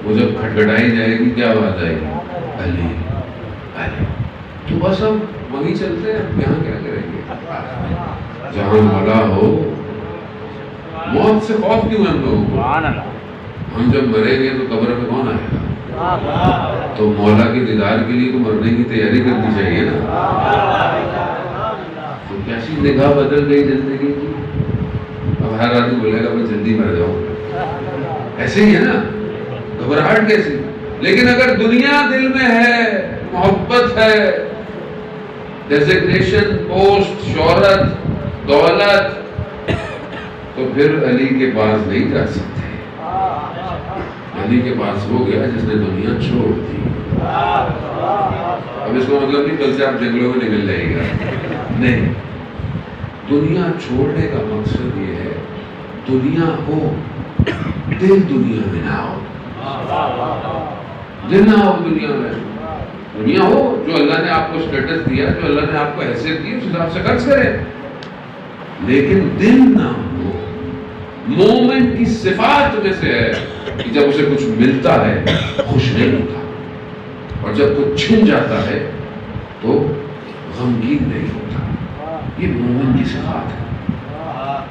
وہ جب کھٹکھٹائی جائے گی کیا آواز آئے گی؟ علی علی. تو بس اب وہیں چلتے ہیں، یہاں کیا کریں گے؟ جہاں مولا ہو. موت سے خوف کیوں ہے ہم لوگوں کو؟ ہم جب مریں گے تو قبر میں کون آئے گا؟ تو مولا کے دیدار کے لیے تو مرنے کی تیاری کرنی چاہیے نا. تو کیسی نگاہ بدل گئی زندگی کی. اب ہر آدمی بولے گا میں جلدی مر جاؤں. ایسے ہی ہے نا، گھبراہٹ کیسی. لیکن اگر دنیا دل میں ہے، محبت ہے، ڈیزگنیشن، پوسٹ، شہرت، دولت، تو پھر علی کے پاس نہیں جا سکتے. علی کے پاس ہو گیا جس نے دنیا چھوڑ دی. اب اس کا مطلب نہیں کل سے آپ جنگلوں میں نکل جائے گا، نہیں. دنیا چھوڑنے کا مقصد یہ ہے دنیا ہو، دل دنیا میں نہ ہو. دل نہ ہو دنیا میں. دنیا ہو، جو اللہ نے آپ کو اسٹیٹس دیا، جو اللہ نے آپ کو حیثیت دی، اس حساب سے خرچ کرے، لیکن دل نہ ہو. مومن کی صفات میں سے ہے کہ جب اسے کچھ ملتا ہے خوش نہیں ہوتا، اور جب کچھ چھن جاتا ہے تو غمگین نہیں ہوتا. یہ مومن کی صفات ہے.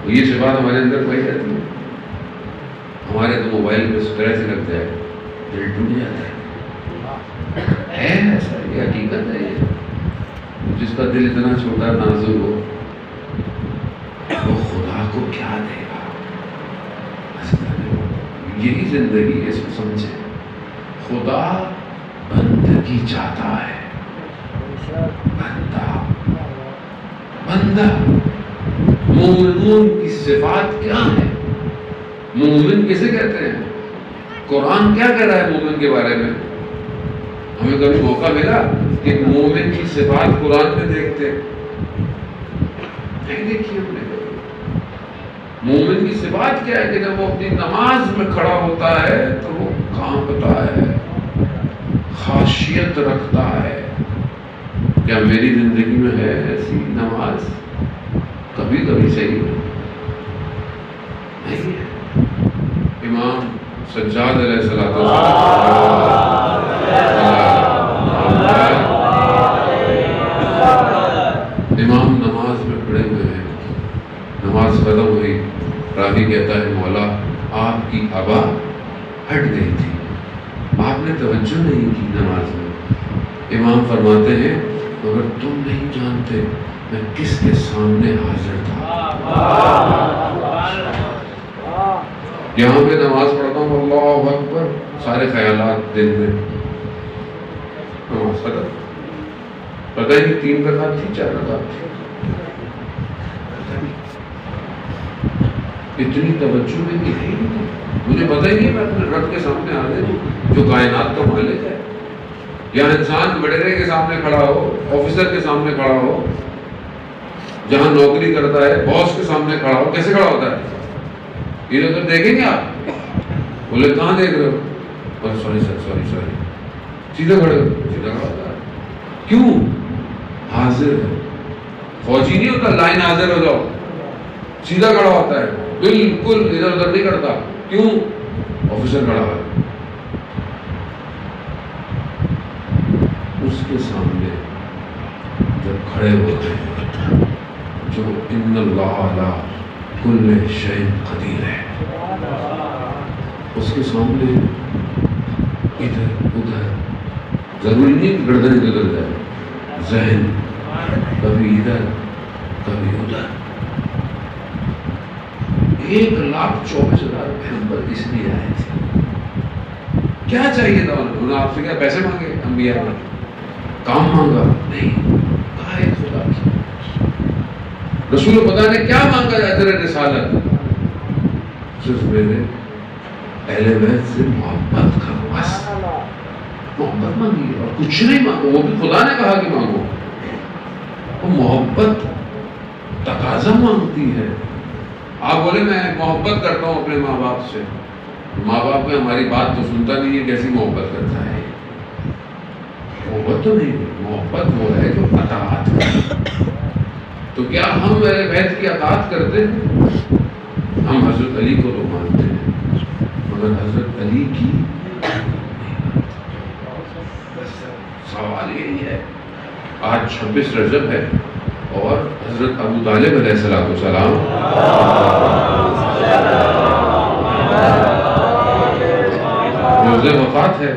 یہ صفات ہمارے اندر پائی جاتی ہے. ہمارے تو موبائل پہ اسکریچ لگ جائے دل ٹوٹ جاتا ہے ایسا. یہ حقیقت ہے. یہ جس کا دل اتنا چھوٹا نازک ہو وہ خدا کو کیا دے گا. یہی زندگی ہے. اس کو سمجھے، خدا بندگی چاہتا ہے. بندہ بندہ. مومنون کی صفات کیا ہے؟ مومن کسے کہتے ہیں؟ قرآن کیا کہہ رہا ہے مومن کے بارے میں؟ ہمیں کبھی موقع ملا کہ مومن کی صفات قرآن میں دیکھتے؟ نہیں دیکھی ہم نے. مومن کی صفات کیا ہے کہ جب وہ اپنی نماز میں کھڑا ہوتا ہے تو وہ کانپتا ہے، خاشیت رکھتا ہے. کیا میری زندگی میں ہے ایسی نماز؟ کبھی کبھی صحیح نہیں ہے. امام سجاد علیہ السلام امام نماز میں کھڑے ہوئے ہیں. نماز ختم ہوئی، راوی کہتا ہے مولا آپ کی ابا ہٹ گئی تھی، آپ نے توجہ نہیں کی نماز میں. امام فرماتے ہیں مگر تم نہیں جانتے میں کس کے سامنے حاضر تھا. یہاں پہ نماز پڑھتا ہوں اللہ اکبر، سارے خیالات دل میں. نماز ختم، پتہ ہی نہیں 3 رکعت تھی 4 رکعت تھی. اتنی توجہ میں بھی ہے ہی نہیں. مجھے پتہ ہی نہیں میں اپنے رب کے سامنے حاضر ہوں جو کائنات کا مالک ہے. یا انسان وڈیرے کے سامنے کھڑا ہو، آفیسر کے سامنے کھڑا ہو، جہاں نوکری کرتا ہے باس کے سامنے کھڑا ہو، کیسے کھڑا ہوتا ہے؟ ادھر ادھر دیکھیں گے آپ؟ بولے کہاں دیکھ رہے ہو؟ Sorry sir sorry. سیدھا کھڑے ہو، سیدھا کھڑا ہوتا ہے. کیوں؟ حاضر ہے. فوجی نہیں ہوتا لائن حاضر ہو جاؤ، سیدھا کھڑا ہوتا ہے، بالکل ادھر ادھر نہیں کرتا. کیوں؟ آفیسر کھڑا ہوا ہے. اس کے سامنے جب کھڑے ہوتے ہیں جو ان اللہ علی کل شیء قدیر ہے، اس کے سامنے ادھر ادھر ضروری نہیں گردن ادھر جائے، ذہن کبھی ادھر کبھی ادھر. 1,24,000 پیغمبر اس لیے آئے تھے. کیا چاہیے تھا انہوں نے آپ سے؟ کیا پیسے مانگے؟ انبیاء نے کام مانگا؟ نہیں. کہا ہے خدا کی رسول خدا نے کیا مانگا اجر رسالت؟ صرف میرے اہل بیت سے محبت کا بس محبت مانگی اور کچھ نہیں مانگو. وہ بھی خدا نے کہا کہ مانگو. وہ محبت تقاضا مانگتی ہے. آپ بولے میں محبت کرتا ہوں اپنے ماں باپ سے. ماں باپ میں ہماری بات تو سنتا نہیں ہے، کیسی محبت کرتا ہے؟ محبت تو نہیں. محبت وہ ہے جو اطاعت کرے. تو کیا ہم میرے بیت کی اطاعت کرتے ہیں؟ ہم حضرت علی کو تو مانتے ہیں مگر حضرت علی کی سوال یہی ہے. آج 26 رجب ہے اور حضرت ابو طالب علیہ السلام روز وفات ہے.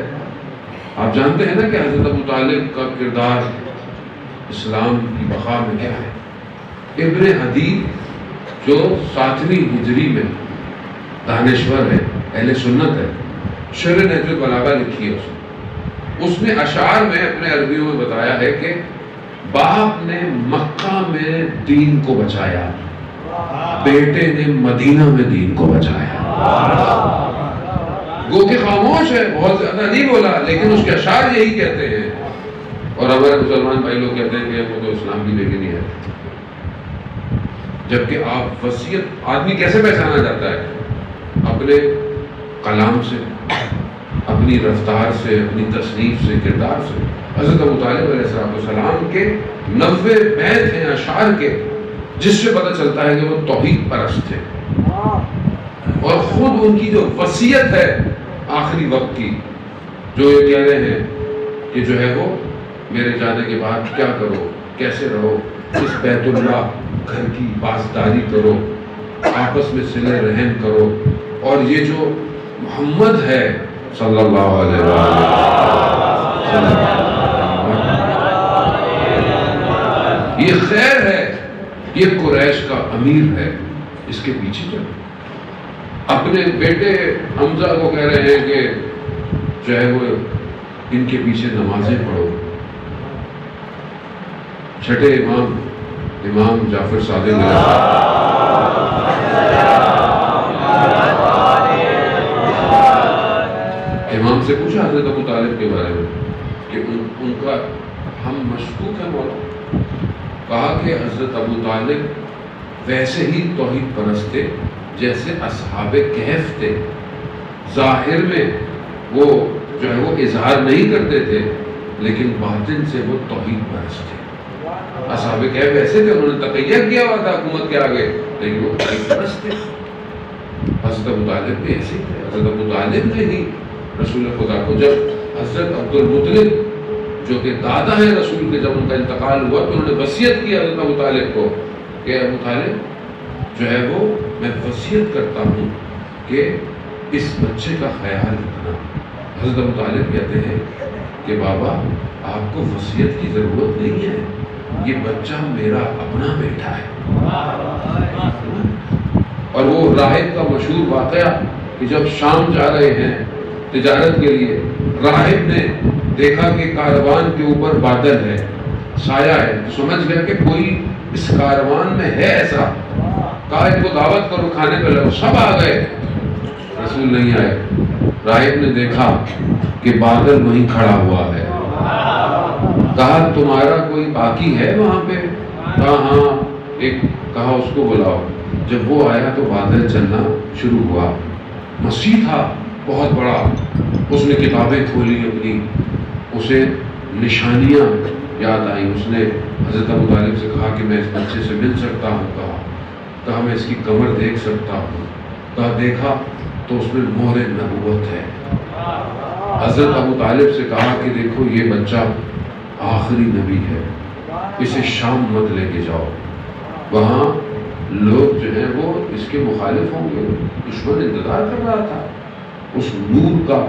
آپ جانتے ہیں نا کہ حضرت ابو طالب کا کردار اسلام کی بقا میں کیا ہے. ابن حدید جو 7ویں ہجری میں دانشور ہے، اہل سنت ہے، شرح نہج البلاغہ لکھی ہے. اس نے اشعار میں اپنے عربیوں میں بتایا ہے کہ باپ نے مکہ میں دین کو بچایا، بیٹے نے مدینہ میں دین کو بچایا. گو کہ خاموش ہے، بہت زیادہ نہیں بولا، لیکن اس کے اشعار یہی کہتے ہیں. اور ہمارے مسلمان بھائی لوگ کہتے ہیں کہ وہ تو اسلام کی لے کے نہیں ہے. جبکہ آپ وصیت آدمی کیسے پہچانا جاتا ہے؟ اپنے کلام سے، اپنی رفتار سے، اپنی تصنیف سے، کردار سے. حضرت ابو طالب علیہ السلام کے 90 بیت ہیں اشعار کے، جس سے پتہ چلتا ہے کہ وہ توحید پرست تھے. اور خود ان کی جو وصیت ہے آخری وقت کی، جو یہ کہہ رہے ہیں کہ جو ہے وہ میرے جانے کے بعد کیا کرو، کیسے رہو، اس بیت اللہ گھر کی پاسداری کرو، آپس میں صلہ رحم کرو، اور یہ جو محمد ہے صلی اللہ علیہ وسلم یہ خیر ہے، یہ قریش کا امیر ہے، اس کے پیچھے چلو. اپنے بیٹے حمزہ کو کہہ رہے ہیں کہ جو ہے وہ ان کے پیچھے نمازیں پڑھو. چھٹے امام جعفر صادق امام سے پوچھا حضرت ابو طالب کے بارے میں کہ ان کا ہم مشکوک ہیں مولا. کہا کہ حضرت ابو طالب ویسے ہی توحید پرست تھے جیسے اصحاب کہف تھے. ظاہر میں وہ جو ہے وہ اظہار نہیں کرتے تھے، لیکن باطن سے وہ توحید پرست تھے. اصحاب کہف ایسے تھے، انہوں نے تقیہ کیا ہوا تھا حکومت کے آگے، لیکن وہ توحید پرست تھے. حضرت ابو طالب بھی ایسے تھے. حضرت ابو طالب نے ہی رسول خدا کو، جب حضرت عبد المطلب جو کہ دادا ہیں رسول کے، جب ان کا انتقال ہوا تو انہوں نے وصیت کی حضرت ابو طالب کو کہ ابو طالب جو ہے وہ میں وصیت کرتا ہوں کہ اس بچے کا خیال رکھنا. حضرت ابو طالب کہتے ہیں کہ بابا آپ کو وصیت کی ضرورت نہیں ہے، یہ بچہ میرا اپنا بیٹا ہے. اور وہ راہب کا مشہور واقعہ کہ جب شام جا رہے ہیں تجارت کے لیے، راہب نے دیکھا کہ کاروان کے اوپر بادل ہے، سایہ ہے، تو سمجھ گیا کہ کوئی اس کاروان میں ہے ایسا. کہا ان کو دعوت کرو، کھانے پہ لگو. سب آ گئے، رسول نہیں آئے. راہب نے دیکھا کہ بادل وہیں کھڑا ہوا ہے. کہا تمہارا کوئی باقی ہے وہاں پہ؟ کہا ہاں ایک. کہا اس کو بلاؤ. جب وہ آیا تو بادل چلنا شروع ہوا. مسیح تھا بہت بڑا. اس نے کتابیں کھولی اپنی، اسے نشانیاں یاد آئیں. اس نے حضرت ابو طالب سے کہا کہ میں اس بچے سے مل سکتا ہوں. کہا میں اس کی کمر دیکھ سکتا ہوں. کہا دیکھا تو اس میں مہر نبوت ہے. حضرت ابو طالب سے کہا کہ دیکھو یہ بچہ آخری نبی ہے، اسے شام مت لے کے جاؤ، وہاں لوگ جو ہیں وہ اس کے مخالف ہوں گے. دشمن انتظار کر رہا تھا اس نور کا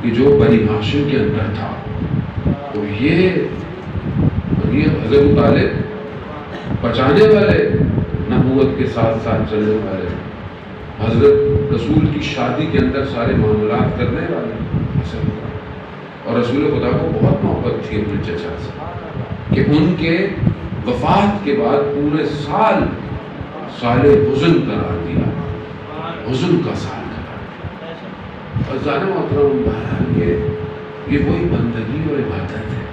کہ جو بنی ہاشم کے اندر تھا. تو یہ یہ حضرت طالب بچانے والے، نبوت کے ساتھ ساتھ چلنے والے، حضرت رسول کی شادی کے اندر سارے معاملات کرنے والے، اور رسول خدا کو بہت محبت تھی اپنے چچا سے کہ ان کے وفات کے بعد پورے سال حزن قرار دیا، حزن کا سال قرار۔ اور زیادہ محترم بہرحال یہ وہی بندگی اور عبادت ہے،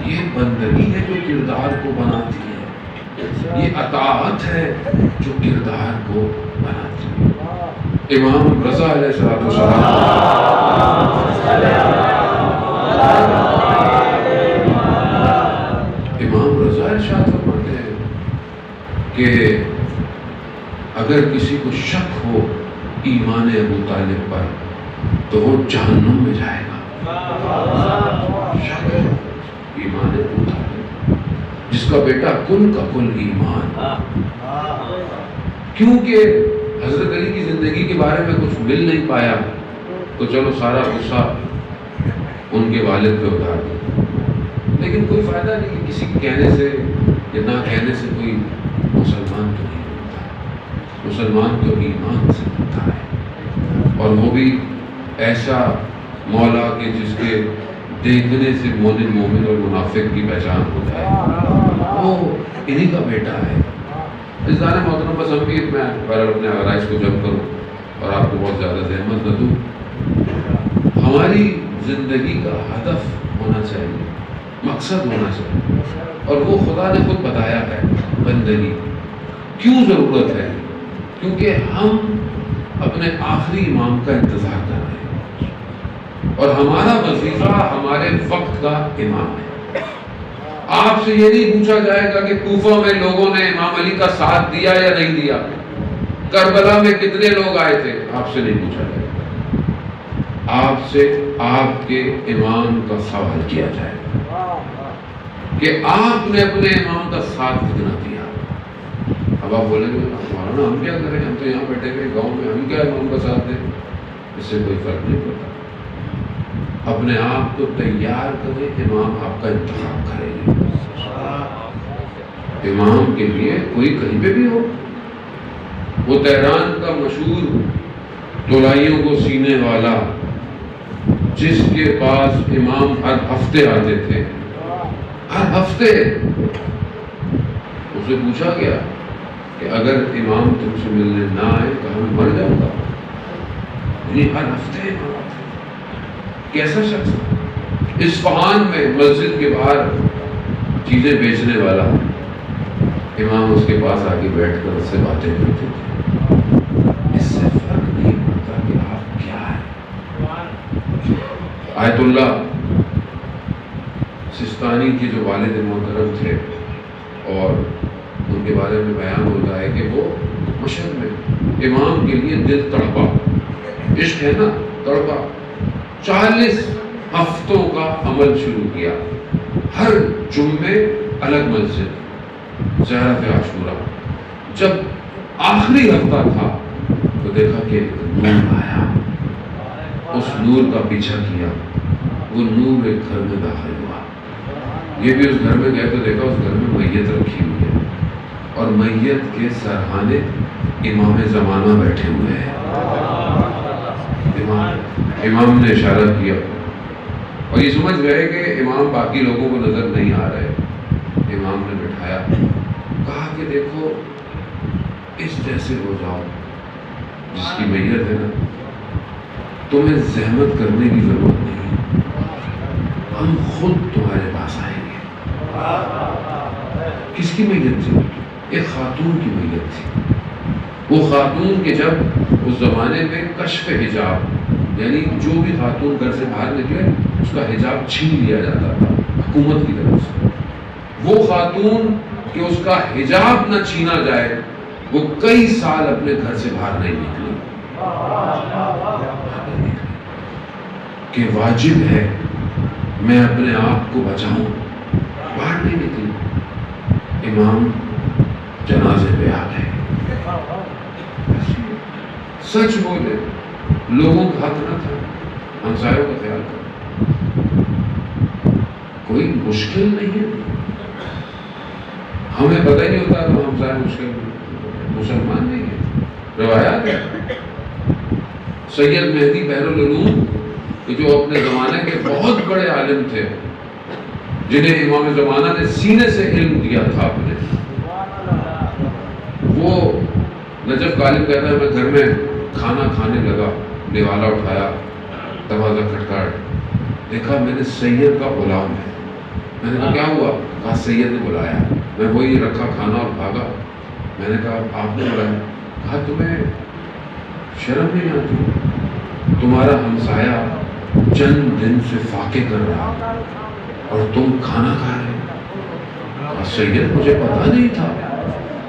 یہ بندگی ہے جو کردار کو بناتی ہے، یہ اطاعت ہے جو کردار کو بناتی ہے۔ امام رضا علیہ السلام امام رضا ارشاد فرماتے ہیں کہ اگر کسی کو شک ہو ایمان ابو طالب پر تو وہ جہنم میں جائے گا۔ شک ہے ایمان ابو طالب، جس کا بیٹا کل کا کل ایمان، کیونکہ حضرت علی کی زندگی کے بارے میں کچھ مل نہیں پایا تو چلو سارا غصہ ان کے والد پہ اتار دیا، لیکن کوئی فائدہ نہیں کہ کسی کے کہنے سے یا نہ کہنے سے کوئی مسلمان تو نہیں ہوتا، مسلمان تو ایمان سے ہوتا ہے، اور وہ بھی ایسا مولا کہ جس کے دیکھنے سے مومن اور منافق کی پہچان ہو جائے، وہ انہی کا بیٹا ہے۔ اس دانے محترم بس ہم بھی میں اپنے آرائش کو جمع کروں اور آپ کو بہت زیادہ زحمت نہ دوں، ہماری زندگی کا ہدف ہونا چاہیے، مقصد ہونا چاہیے، اور وہ خدا نے خود بتایا ہے بندگی کیوں ضرورت ہے، کیونکہ ہم اپنے آخری امام کا انتظار کر رہے ہیں اور ہمارا وظیفہ ہمارے وقت کا امام ہے۔ آپ سے یہ نہیں پوچھا جائے گا کہ کوفہ میں لوگوں نے امام علی کا ساتھ دیا یا نہیں دیا، کربلا میں کتنے لوگ آئے تھے، آپ سے نہیں پوچھا جائے گا، آپ سے آپ کے امام کا سوال کیا جائے گا کہ آپ نے اپنے امام کا ساتھ کتنا دیا۔ اب آپ بولیں گے مولانا ہم کیا کریں، ہم تو یہاں بیٹھے ہوئے گاؤں میں، ہم کیا امام کا ساتھ دیں، اس سے کوئی فرق نہیں پڑتا۔ اپنے آپ کو تیار کریں، امام آپ کا انتخاب کریں گے۔ امام کے لیے کوئی کہیں پہ بھی ہو، وہ تہران کا مشہور تولائیوں کو سینے والا جس کے پاس امام ہر ہفتے آتے تھے، ہر ہفتے اسے پوچھا گیا کہ اگر امام تم سے ملنے نہ آئے تو ہم مر جاؤں گا، یعنی ہر ہفتے امام آتے۔ کیسا شخص، اصفہان میں مسجد کے باہر چیزیں بیچنے والا، امام اس کے پاس آگے بیٹھ کر اس سے باتیں کرتے تھے۔ اس سے فرق نہیں پڑتا کہ آپ کیا ہے۔ آیت اللہ سستانی کے جو والد محترم تھے اور ان کے بارے میں بیان ہوتا ہے کہ وہ مشہد میں امام کے لیے دل تڑپا، عشق ہے نا، تڑپا، 40 ہفتوں کا عمل شروع کیا، ہر جمعے الگ مسجد، زیارت عاشورہ۔ جب آخری ہفتہ تھا تو دیکھا کہ نور آیا، اس نور کا پیچھا کیا، وہ نور ایک گھر میں داخل ہوا۔ یہ بھی اس گھر میں گئے تو دیکھا اس گھر میں میت رکھی ہوئی ہے اور میت کے سرحانے امام زمانہ بیٹھے ہوئے ہیں۔ امام نے اشارہ کیا اور یہ سمجھ گئے کہ امام باقی لوگوں کو نظر نہیں آ رہے۔ امام نے بٹھایا، کہا کہ دیکھو اس جیسے ہو جاؤ جس کی میت ہے نا، تمہیں زحمت کرنے کی ضرورت نہیں، ہم خود تمہارے پاس آئیں گے۔ کس کی میت تھی؟ ایک خاتون کی میت تھی۔ وہ خاتون کے جب اس زمانے میں کشف حجاب، یعنی جو بھی خاتون گھر سے باہر نکلے اس کا حجاب چھین لیا جاتا تھا حکومت کی طرف سے، وہ خاتون کہ اس کا حجاب نہ چھینا جائے، وہ کئی سال اپنے گھر سے باہر نہیں نکلی کہ واجب ہے میں اپنے آپ کو بچاؤں، باہر نہیں نکلی۔ امام جنازے پہ آ گئے، سچ بولے، لوگوں کا حق نہ تھا، ہمسایوں کا خیال کرو۔ کوئی مشکل نہیں ہے. ہمیں پتہ ہی نہیں ہوتا ہمسائے مشکل مسلمان نہیں ہے. روایات ہے سید مہدی بحرالعلوم جو اپنے زمانے کے بہت بڑے عالم تھے جنہیں امام زمانہ نے سینے سے علم دیا تھا اپنے، وہ نجف غالب کہتا ہے میں گھر میں کھانا کھانے لگا، دیوالا اٹھایا، دروازہ کھٹکھایا، دیکھا میں نے سید کا غلام ہے. میں نے کہا کیا ہوا؟ کہا سید نے بلایا. میں وہی رکھا کھانا اور بھاگا. میں نے کہا آپ نے بلایا؟ کہا تمہیں شرم نہیں آتی؟ تمہارا ہمسایہ چند دن سے فاقے کر رہا اور تم کھانا کھا رہے. کہا سید مجھے پتا نہیں تھا.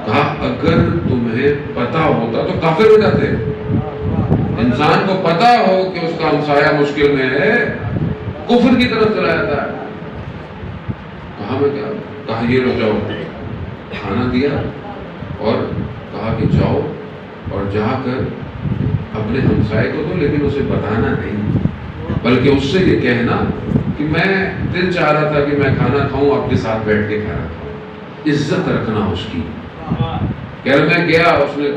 کہا اگر تمہیں پتا ہوتا تو کافر ہو جاتے. انسان کو پتا ہو کہ اس کا ہمسایہ مشکل میں ہے کفر کی طرف چلا جاتا ہے. کہا میں کیا؟ کہا یہ لو جاؤ. کھانا دیا اور کہا کہ جاؤ اور جا کر اپنے ہمسائے کو دو، لیکن اسے بتانا نہیں، بلکہ اس سے یہ کہنا کہ میں دل چاہ رہا تھا کہ میں کھانا کھاؤں، آپ کے ساتھ بیٹھ کے کھانا کھاؤں. عزت رکھنا اس کی. کہہ رہا میں گیا، اس نے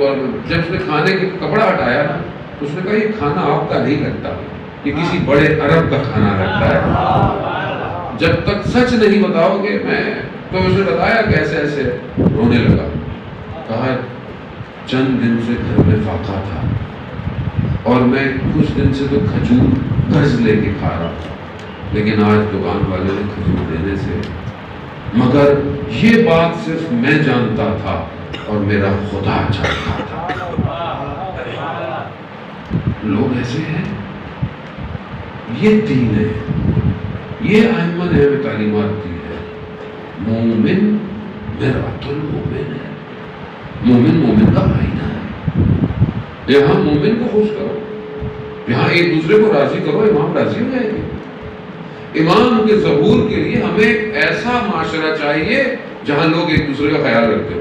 جب اس نے کھانے کے کپڑا ہٹایا نا، اس نے کہا یہ کھانا آپ کا نہیں لگتا، یہ کسی بڑے عرب کا کھانا لگتا ہے. جب تک سچ نہیں بتاؤ گے میں تو اسے بتایا کیسے ایسے. رونے لگا. کہا چند دن سے گھر میں فاقہ تھا اور میں کچھ دن سے تو کھجور قرض لے کے کھا رہا تھا، لیکن آج دکان والے نے کھجور دینے سے، مگر یہ بات صرف میں جانتا تھا اور میرا خدا جانتا تھا. لوگ ایسے ہیں. یہ دین ہے، یہ ائمہ نے ہمیں تعلیمات دی ہے. مومن مرآت المومن ہے. مومن مومن کا آئینہ ہے. یہاں مومن کو خوش کرو، یہاں ایک دوسرے کو راضی کرو، امام راضی ہو جائے گے. امام کے ظہور کے لیے ہمیں ایک ایسا معاشرہ چاہیے جہاں لوگ ایک دوسرے کا خیال رکھتے ہو.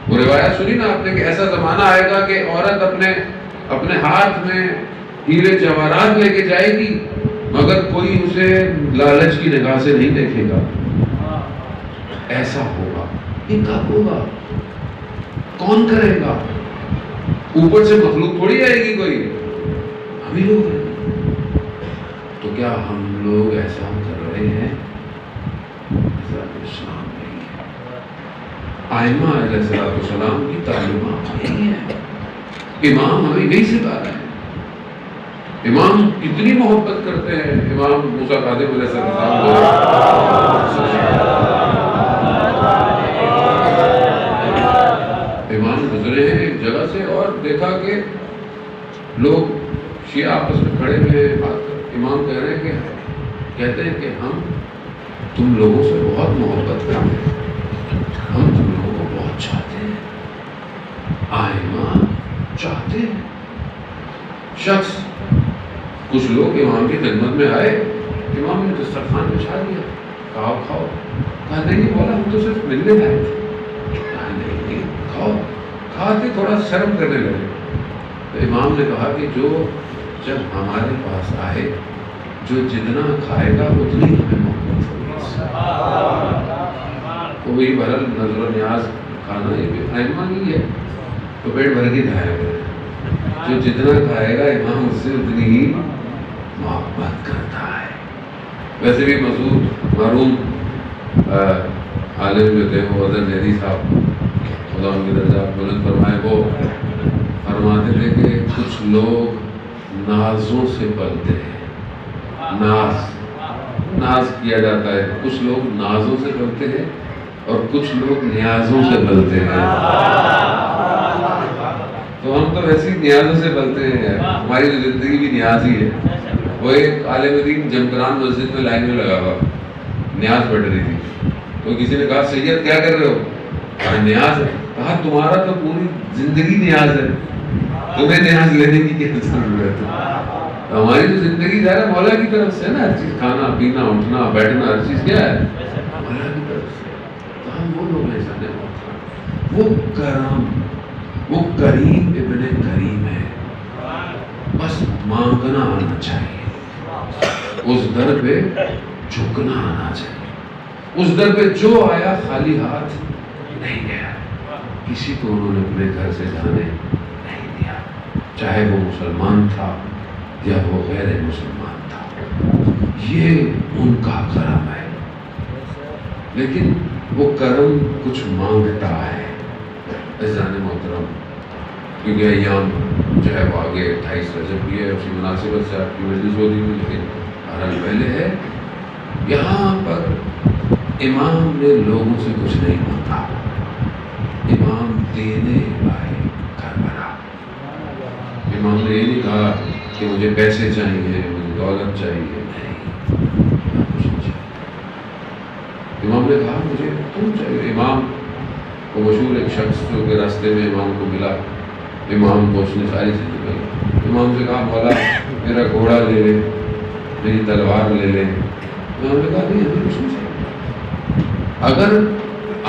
وہ روایت سنی نا آپ نے کہ ایسا زمانہ آئے گا کہ عورت اپنے ہاتھ میں ہیرے جواہرات لے کے جائے گی مگر کوئی اسے لالچ کی نگاہ سے نہیں دیکھے گا. ایسا ہوگا. یہ کب ہوگا؟ کون کرے گا؟ اوپر سے مخلوق تھوڑی آئے گی کوئی، ہم ہی لوگ ہیں. تو کیا ہم لوگ ایسا کر رہے ہیں؟ اسلام نہیں ہے. ائمہ علیہ السلام کی تعلیمات نہیں ہے. امام ہمیں یہی سکھا رہے ہیں. امام کتنی محبت کرتے ہیں. امام موسیٰ کاظم علیہ السلام امام گزرے ہیں ایک جگہ سے اور دیکھا کہ لوگ شیعہ آپس میں کھڑے ہوئے بات کر. امام کہہ رہے ہیں کہتے ہیں کہ ہم تم لوگوں سے بہت محبت کرتے ہیں، ہم تم لوگوں کو بہت چاہتے ہیں. ائمہ چاہتے ہیں. شخص کچھ لوگ امام کی خدمت میں آئے، امام نے دسترخوان بچھا دیا، کہا کھاؤ. کہا نہیں بولا ہم تو صرف ملنے آئے تھے. کہا نہیں کھاؤ. کھا کے تھوڑا شرم کرنے لگے. تو امام نے کہا کہ جو جب ہمارے پاس آئے جو جتنا کھائے گا اتنی ہمیں محبت ہوگی. تو وہی بہرحال نظر و نیاز کھانا یہ ائمہ نہیں ہے تو پیٹ بھر کے کھائے گا. جو جتنا کھائے گا امام اس سے اتنی ہی محبت کرتا ہے. ویسے بھی مسعود معروم عالم جو تھے وہ حضرت زیدی صاحب خدا ان کے درجات بلند فرمائے، وہ فرماتے تھے کہ کچھ لوگ نازوں سے پلتے ہیں. ناز کیا جاتا ہے. کچھ لوگ نازوں سے پلتے ہیں اور کچھ لوگ نیازوں سے پلتے ہیں. تو ہم تو ویسے نیازوں سے پلتے ہیں. ہماری جو زندگی بھی نیاز ہی ہے. وہ ایک عالم دین جمکران مسجد میں لائن میں لگا ہوا، نیاز بڑھ رہی تھی. تو کسی نے کہا سید کیا کر رہے ہو؟ کہا نیاز ہے. کہا تمہارا تو پوری زندگی نیاز ہے، تمہیں نیاز لینے کی کیا ضرورت ہے؟ ہماری تو زندگی ظاہر مولا کی طرف سے نا. ہر چیز کھانا پینا اٹھنا بیٹھنا ہر چیز کیا ہے؟ مولا کی طرف سے. تو ہم وہ لوگ ایسا نہیں ہوتا. وہ کرم، وہ کریم ابن کریم ہے. بس مانگنا آنا چاہیے. اس در پہ جھکنا آنا چاہیے. اس در پہ جو آیا خالی ہاتھ نہیں گیا. کسی کو انہوں نے اپنے گھر سے جانے نہیں دیا, چاہے وہ مسلمان تھا یا وہ غیر مسلمان تھا. یہ ان کا کرم ہے. لیکن وہ کرم کچھ مانگتا ہے. عزیزان محترم, کیونکہ ایام جو ہے وہ آگے 28 رجب بھی ہے, اسی مناسبت سے آپ کی مجلس ہوتی ہوئی, لیکن بہرحال پہلے ہے. یہاں پر امام نے لوگوں سے کچھ نہیں مانگا, امام دینے آئے کربلا. امام نے یہ نہیں کہا کہ مجھے پیسے چاہیے, مجھے دولت چاہیے, نہیں, کچھ نہیں چاہیے. امام نے کہا مجھے تم چاہیے. امام وہ مشہور ایک شخص جو کہ راستے میں امام کو ملا, امام کو اس نے ساری چیزیں کہی. امام سے کہا مولا میرا گھوڑا لے لے, میری تلوار لے لے. امام نے کہا نہیں ہمیں کچھ نہیں چاہیے, اگر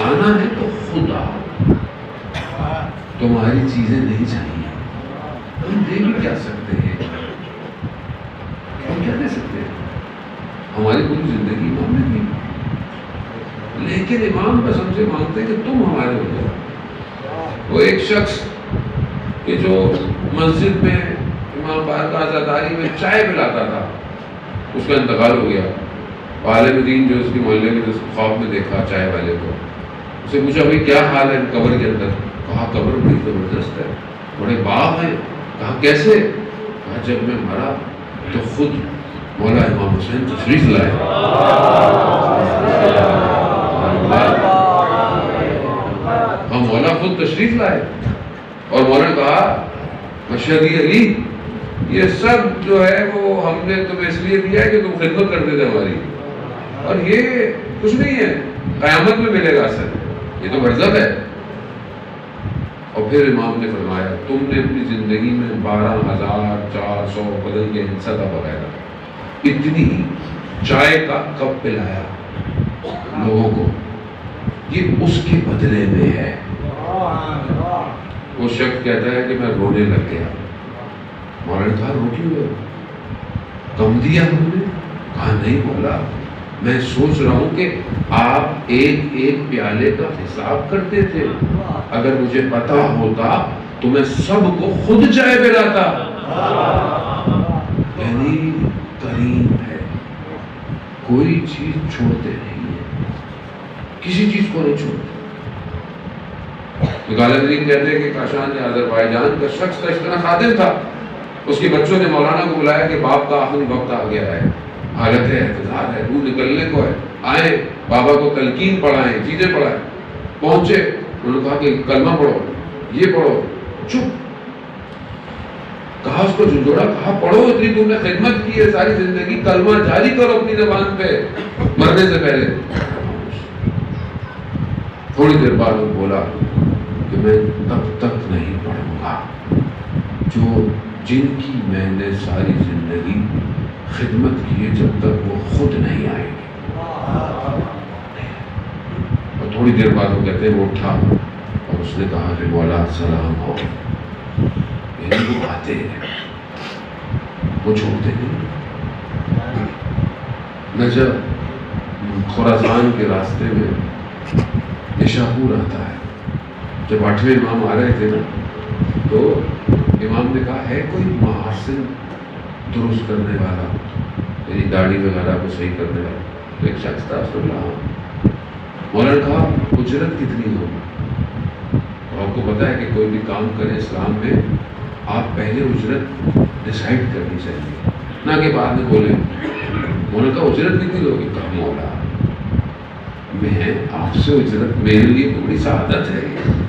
آنا ہے تو خود آؤ, تمہاری چیزیں نہیں چاہیے. ہم دے بھی کیا سکتے ہیں, ہم کیا دے سکتے ہیں, ہماری پوری زندگی امام نے دی. لیکن امام بس ہم سے مانگتے ہیں کہ تم ہمارے ہو جاؤ. وہ ایک شخص کہ جو مسجد میں امام بارگاہ عزاداری میں چائے پلاتا تھا, اس کا انتقال ہو گیا. عالم دین جو اس کی محلے میں خواب میں دیکھا چائے والے کو, اسے پوچھا بھائی کیا حال ہے قبر کے اندر. کہا قبر بڑی زبردست ہے, بڑے باغ ہیں. کہا کیسے. کہا جب میں مرا تو خود مولا امام حسین تشریف لائے. ہم مولا خود تشریف لائے اور مولا نے کہا مشہدی علی یہ سب جو ہے وہ ہم نے تمہیں اس لیے دیا ہے کہ تم خدمت کرتے تھے ہماری, اور یہ کچھ نہیں ہے, قیامت میں ملے گا اثر, یہ تو برزخ ہے. اور پھر امام نے فرمایا تم نے اپنی زندگی میں 12,400 قدم کے حصہ کا وغیرہ اتنی چائے کا کپ پلایا لوگوں کو, یہ اس کے بدلے میں ہے. وہ شخص کہتا ہے کہ میں رونے لگ گیا. مولا نے کہا رو کیوں ہے, کم دیا ہم نے. کہا نہیں مولا, میں سوچ رہا ہوں کہ آپ ایک ایک پیالے کا حساب کرتے تھے, اگر مجھے پتا ہوتا تو میں سب کو خود چائے پلاتا. یعنی کریم ہے, کوئی چیز چھوڑتے نہیں ہے, کسی چیز کو نہیں چھوڑتے. غالبین کہتے ہیں کہ کاشان آذربائیجان کا شخص کا اس طرح خادم تھا, اس کے بچوں نے مولانا کو بلایا کہ باپ کا آخری وقت آ گیا ہے, حالت ہے, احتضار ہے, روح نکلنے کو ہے, آئیں بابا کو تلقین پڑھائیں, چیزیں پڑھائیں. پہنچے, انہوں نے کہا کہ کلمہ پڑھو, یہ پڑھو. چپ. کہا اس کو جھنجھوڑا, کہا پڑھو, اتنی تم نے خدمت کی ہے ساری زندگی, کلمہ جاری کرو اپنی زبان پہ مرنے سے پہلے. تھوڑی دیر بعد وہ بولا کہ میں تب تک نہیں پڑھوں گا جو جن کی میں نے ساری زندگی خدمت کی ہے جب تک وہ خود نہیں آئے گی. اور تھوڑی دیر بعد وہ کہتے ہیں وہ اٹھا اور اس نے کہا کہ مولا سلام ہو. یعنی وہ آتے ہیں, وہ چھوڑتے نہیں. نجف خراسان کے راستے میں نشاپور آتا ہے. جب 8ویں امام آ رہے تھے نا, تو امام نے کہا ہے کوئی محاسن درست کرنے والا, یعنی داڑھی وغیرہ کو صحیح کرنے والا. ایک شخص تھا, اس نے مولانا نے کہا اجرت کتنی ہوگی. اور آپ کو پتا ہے کہ کوئی بھی کام کرے اسلام میں آپ پہلے اجرت ڈیسائیڈ کرنی چاہیے, نہ کہ بعد میں بولے. مولانا کہا اجرت کتنی ہوگی. کہا مولا میں آپ سے اجرت میرے لیے بڑی سعادت ہے.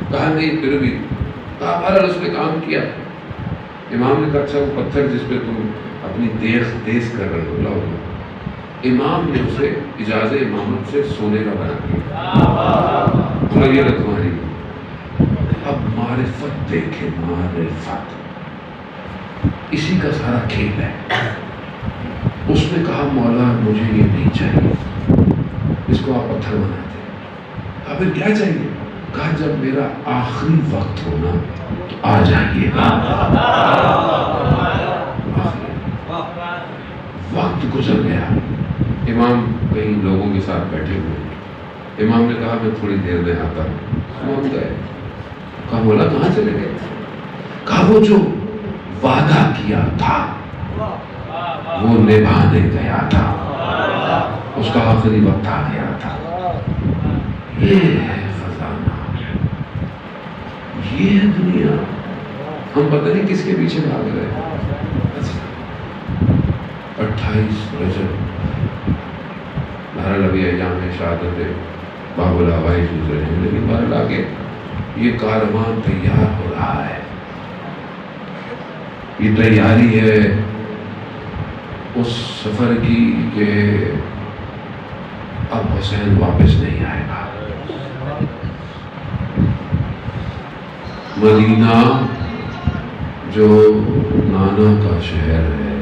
کہا نہیں پھر بھی. کہا بہرحال اس نے کام کیا. امام نے کہا اچھا وہ پتھر جس پہ تم اپنی دیکھ تیز کر رہے ہو لاؤ. امام نے اسے اجازت امامت سے سونے کا بنا دیا. یہ رہ تمہاری. اب معرفت دیکھے, معرفت اسی کا سارا کھیل ہے. اس نے کہا مولا مجھے یہ نہیں چاہیے, اس کو آپ پتھر بناتے. اب پھر کیا چاہیے. کہا جب میرا آخری وقت ہونا تو آ جائیے. وقت گزر گیا. امام کہیں لوگوں کے ساتھ بیٹھے ہوئے. امام نے کہا میں تھوڑی دیر میں آتا ہوں. امام گئے. کہا مولا کہاں چلے گئے؟ کہا وہ جو وعدہ کیا تھا وہ نبھانے گیا تھا، اس کا آخری وقت آ گیا تھا. یہ ہے خزانہ، یہ ہے دنیا. ہم پتہ نہیں کس کے پیچھے بھاگ رہے ہیں. 28 رجب بہرحال ابھی ایام شہادت باب الہوائی گزرے ہیں، لیکن بہرحال آگے یہ کاروان تیار ہو رہا ہے. یہ تیاری ہے اس سفر کی کہ اب حسین واپس نہیں آئے گا. مدینہ جو نانا کا شہر ہے،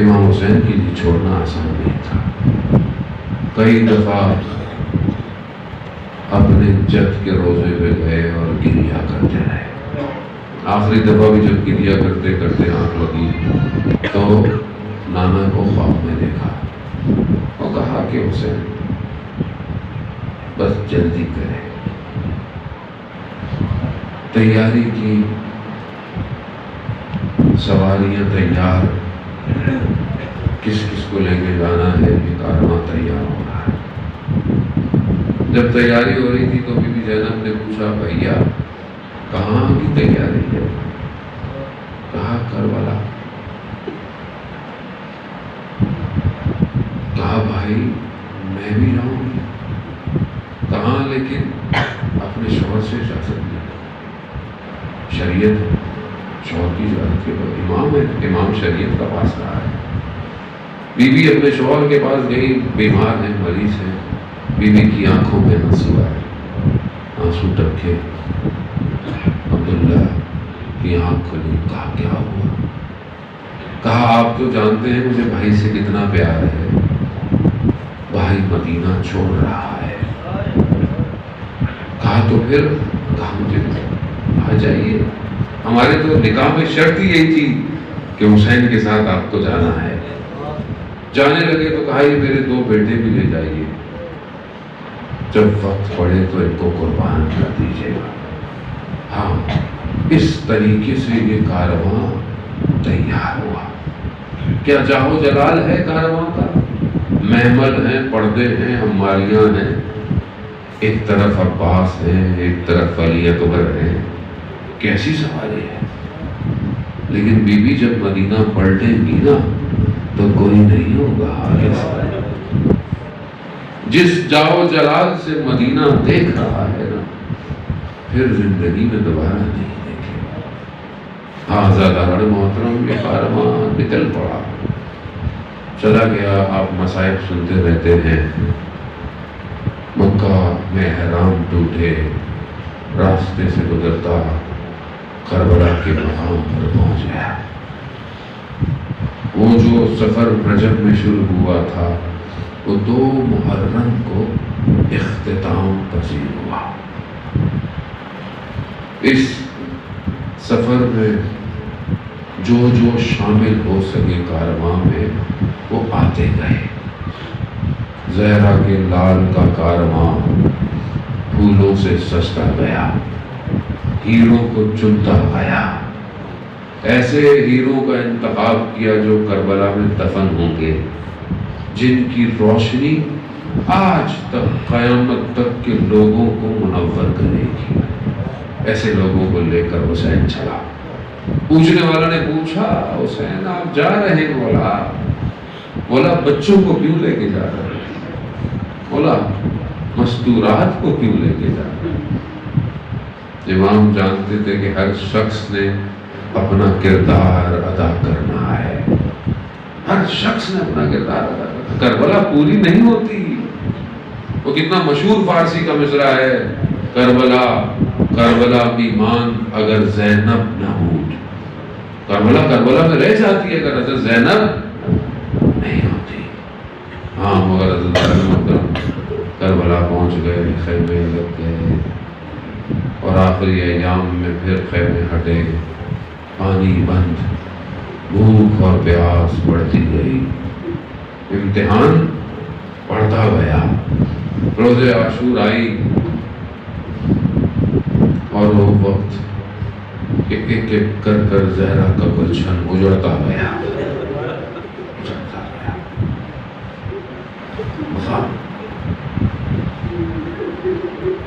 امام حسین کے لیے چھوڑنا آسان نہیں تھا. کئی دفعہ اپنے جد کے روزے پہ گئے اور گریا کرتے رہے. آخری دفعہ بھی جب گریا کرتے کرتے آنکھ لگی تو نانا کو خواب میں دیکھا اور کہا کہ حسین بس جلدی کرے. تیاری کی، سواریاں تیار، کس کس کو لے کے جانا ہے، یہ کارواں تیار ہو رہا ہے. جب تیاری ہو رہی تھی تو بی بی زینب نے پوچھا بھیا کہاں کی تیاری ہے؟ کہا کربلا. کہا بھائی میں بھی جاؤں گی. کہاں؟ لیکن اپنے شوہر سے اجازت لے. شریعت شوہر کی اجازت کے بعد امام ہے، امام شریعت کا پاس رہا ہے. بی بی اپنے شوہر کے پاس گئی، بیمار ہیں، مریض ہیں. بی بی کی آنکھوں میں آنسو آئے، آنسو ٹپکے. عبداللہ کی آنکھ کھلی. کہا کیا ہوا؟ کہا آپ تو جانتے ہیں مجھے بھائی سے کتنا پیار ہے، بھائی مدینہ چھوڑ رہا ہے. کہا تو پھر؟ کہا مجھے آ جائیے. ہمارے تو نکاح میں شرط ہی یہی تھی کہ حسین کے ساتھ آپ کو جانا ہے. جانے لگے تو کہا یہ میرے 2 بیٹے بھی لے جائیے، جب وقت پڑے تو ان کو قربان کر دیجیے گا. ہاں اس طریقے سے یہ کارواں تیار ہوا. کیا جاہو جلال ہے کارواں کا؟ محمل ہیں، پردے ہیں، عماریاں ہیں، ایک طرف عباس ہیں، ایک طرف علی اکبر ہیں. کیسی سواری ہے. لیکن بی بی جب مدینہ پلٹیں گی نا تو کوئی نہیں ہوگا آگے سے. جس جاؤ جلال سے مدینہ دیکھ رہا ہے نا پھر زندگی میں دوبارہ نہیں دیکھے. ہاں زیادہ محترم یہ کارواں نکل پڑا، چلا گیا. آپ مصائب سنتے رہتے ہیں. مکہ میں احرام ٹوٹے، راستے سے گزرتا کربلا کے مقام پر پہنچ گیا. وہ جو سفر رجب میں شروع ہوا تھا وہ 2 محرم کو اختتام پذیر ہوا. اس سفر میں جو جو شامل ہو سکے کارواں میں وہ آتے گئے. زہرا کے لال کا کارواں پھولوں سے سجتا گیا، ہیروں کو چنتا گیا. ایسے ہیروں کا انتخاب کیا جو کربلا میں دفن ہوں گے، جن کی روشنی آج تک قیامت تک کے لوگوں کو منور کرے گی. ایسے لوگوں کو لے کر حسین چلا. پوچھنے والا نے پوچھا حسین آپ جا رہے ہیں؟ بولا بچوں کو کیوں لے کے جا رہے ہیں؟ بولا مستورات کو کیوں لے کے جا رہے ہیں؟ امام جانتے تھے کہ ہر شخص نے اپنا کردار ادا کرنا ہے. ہر شخص نے اپنا کردار ادا کرنا. کربلا پوری نہیں ہوتی. وہ کتنا مشہور فارسی کا مصرع ہے، کربلا کربلا ایمان اگر زینب نہ ہو. کربلا کربلا میں رہ جاتی ہے اگر حضرت زینب نہیں ہوتی. ہاں مگر حضرت کربلا پہنچ گئے، خیمے لگ گئے اور آخری ایام میں پھر خیمے ہٹے. پانی بند، بھوک اور پیاس بڑھتی گئی. امتحان بڑھتا گیا. روز عاشور آئی اور وہ وقت ایک ایک کر زہرا کا گلشن اجڑتا گیا.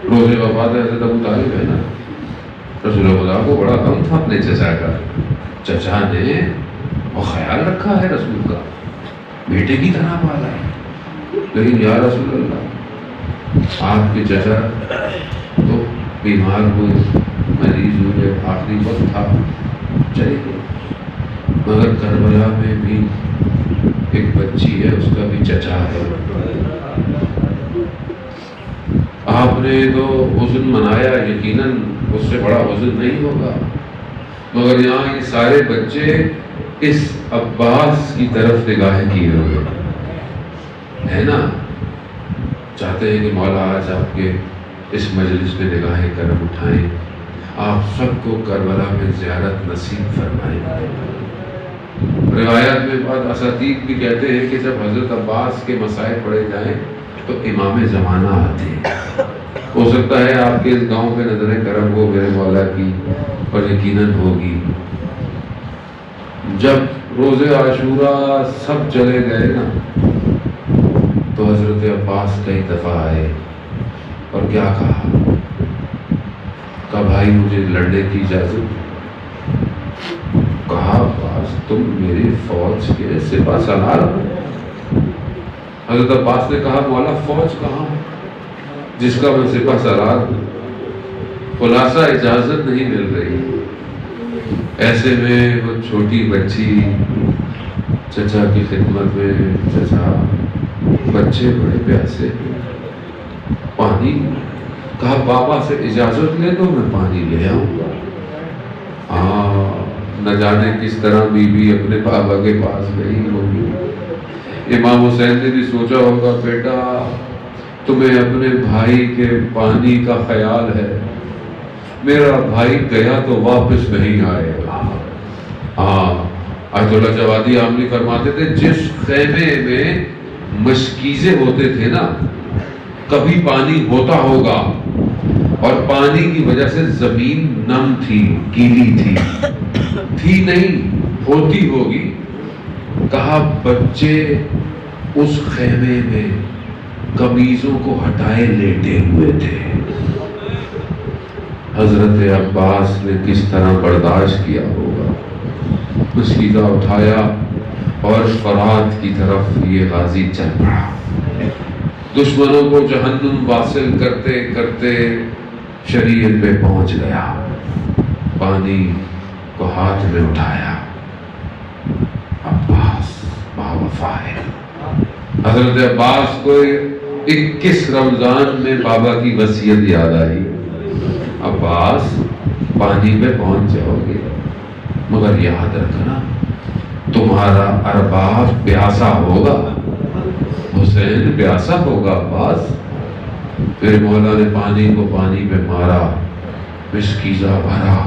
روز وفات حضرت ابو طالب ہے نا، رسول خدا کو بڑا غم تھا اپنے چچا کا. چچا نے وہ خیال رکھا ہے رسول کا، بیٹے کی طرح پالا ہے، لیکن یا رسول اللہ آپ کے چچا تو بیمار ہوئے، مریض ہوئے، آخری وقت تھا، چلے گئے. مگر کربلا میں بھی ایک بچی ہے، اس کا بھی چچا ہے. آپ نے تو حزن منایا، یقیناً اس سے بڑا حزن نہیں ہوگا، مگر یہاں یہ سارے بچے اس عباس کی طرف نگاہیں کیے ہوئے ہے نا. چاہتے ہیں کہ مولا آج آپ کے اس مجلس میں نگاہ کرم اٹھائیں، آپ سب کو کربلا میں زیارت نصیب فرمائیں. روایات میں بعض اساتید بھی کہتے ہیں کہ جب حضرت عباس کے مسائل پڑھے جائیں تو امام زمانہ آتے ہیں. ہو سکتا ہے آپ کے اس گاؤں پہ نظر کرم ہو میرے مولا کی، اور یقیناً ہوگی. جب روز عاشورہ سب چلے گئے نا تو حضرت عباس کئی دفعہ آئے اور کیا کہا بھائی مجھے لڑنے کی اجازت. کہا عباس تم میری فوج کے سپہ سالار ہو. حضرت عباس نے کہا مولا فوج کہاں جس کا میں سپہ سالار ہوں، خلاصہ اجازت نہیں مل رہی. ایسے میں وہ چھوٹی بچی چچا کی خدمت میں، چچا بچے بڑے پیاسے پانی. کہا بابا سے اجازت لے دو میں پانی لے آؤں گا. نہ جانے کس طرح بی بی اپنے بابا کے پاس گئی ہوگی. امام حسین نے بھی سوچا ہوگا بیٹا تمہیں اپنے بھائی کے پانی کا خیال ہے، میرا بھائی گیا تو واپس نہیں آئے گا. آیت اللہ جوادی عاملی فرماتے تھے جس خیمے میں مشکیزیں ہوتے تھے نا کبھی پانی ہوتا ہوگا، اور پانی کی وجہ سے زمین نم تھی، گیلی تھی نہیں، ہوتی ہوگی. کہا بچے اس خیمے میں قمیضوں کو ہٹائے لیٹے ہوئے تھے. حضرت عباس نے کس طرح برداشت کیا ہوگا. مسیدہ اٹھایا اور فرات کی طرف یہ غازی چل پڑا. دشمنوں کو جہنم واصل کرتے کرتے شریعت پہ پہنچ گیا. پانی کو ہاتھ میں اٹھایا. عباس باوفا ہے. حضرت عباس کو 21 رمضان میں بابا کی وصیت یاد آئی. عباس پانی پہ پہنچ جاؤ گے مگر یاد رکھنا تمہارا ارباب پیاسا ہوگا. حسین پیاسا ہوگا عباس. پھر مولا نے پانی کو پانی پہ مارا، مشکیزہ بھرا.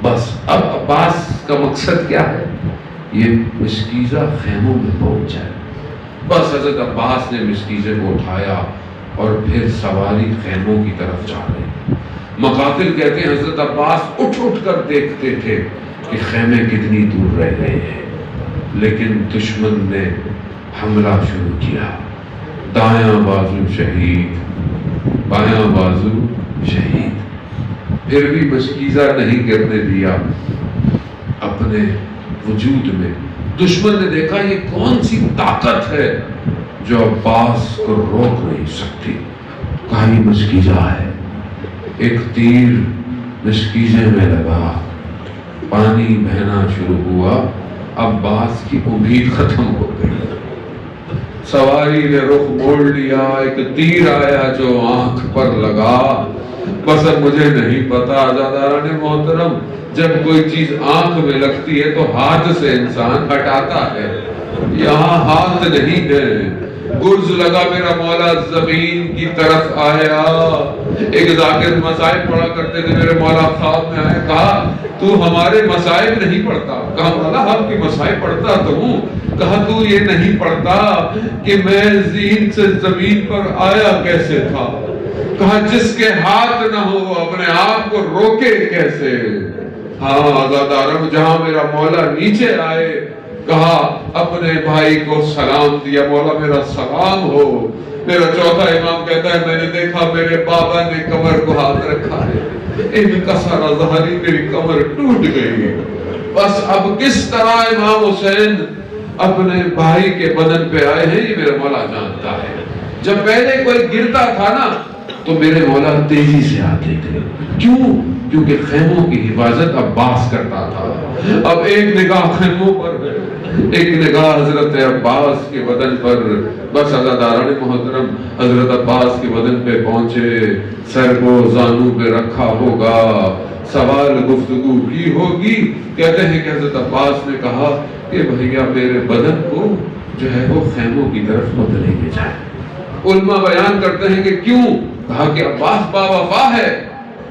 بس اب عباس کا مقصد کیا ہے؟ یہ مشکیزہ خیموں میں پہنچ جائے. بس حضرت عباس نے مشکیزے کو اٹھایا اور پھر سواری خیموں کی طرف جا رہے. مقاتل کہتے ہیں حضرت عباس اٹھ کر دیکھتے تھے کہ خیمے کتنی دور رہ گئے ہیں، لیکن دشمن نے حملہ شروع کیا. دایاں بازو شہید، بایاں بازو شہید. پھر بھی مشکیزہ نہیں گرنے دیا اپنے وجود میں. دشمن نے دیکھا یہ کون سی طاقت ہے جو عباس کو روک نہیں سکتی. کہا یہ مشکیزہ ہے. ایک تیر مشکیزے میں لگا، پانی بہنا شروع ہوا. عباس کی امید ختم ہو گئی. سواری نے رخ موڑ لیا. ایک تیر آیا جو آنکھ پر لگا. بس اب مجھے نہیں پتا آزاداران محترم، جب کوئی چیز آنکھ میں لگتی ہے تو ہاتھ سے انسان ہٹاتا ہے. یہاں ہاتھ نہیں ہے. گرز لگا میرا مولا زمین کی طرف آیا. ایک ذاکر مسائل پڑھا کرتے تھے، میرے مولا خواب میں آئے. کہا تو ہمارے مصائب نہیں پڑھتا؟ کہا مولا آپ کی مصائب پڑھتا تو ہوں۔ کہا تو یہ نہیں پڑھتا کہ میں زین سے زمین پر آیا کیسے تھا؟ کہا جس کے ہاتھ نہ ہو وہ اپنے آپ کو روکے کیسے؟ ہاں عزادارم جہاں میرا مولا نیچے آئے، کہا اپنے بھائی کو سلام دیا، مولا میرا سلام ہو۔ میرا چوتھا امام کہتا ہے میں نے دیکھا میرے بابا نے کمر کو ہاتھ رکھا ہے، ان کا سارا ظہری میری کمر ٹوٹ گئی۔ بس اب کس طرح امام حسین اپنے بھائی کے بدن پہ آئے ہیں یہ میرا مولا جانتا ہے۔ جب پہلے کوئی گرتا تھا نا تو میرے مولا تیزی سے آتے تھے، کیوں؟ کیونکہ خیموں کی حفاظت عباس کرتا تھا۔ اب ایک نگاہ خیموں پر ہے، ایک نگاہ حضرت عباس کے بدن پر۔ بس عزاداران محترم حضرت عباس کے بدن پہ پہنچے، سر کو زانو پہ رکھا ہوگا، سوال گفتگو کی ہوگی۔ کہتے ہیں کہ حضرت عباس نے کہا کہ بھیا میرے بدن کو جو ہے وہ خیموں کی طرف مت لے کے جائے۔ علماء بیان کرتے ہیں کہ کیوں؟ کہا کہ عباس با وفا ہے،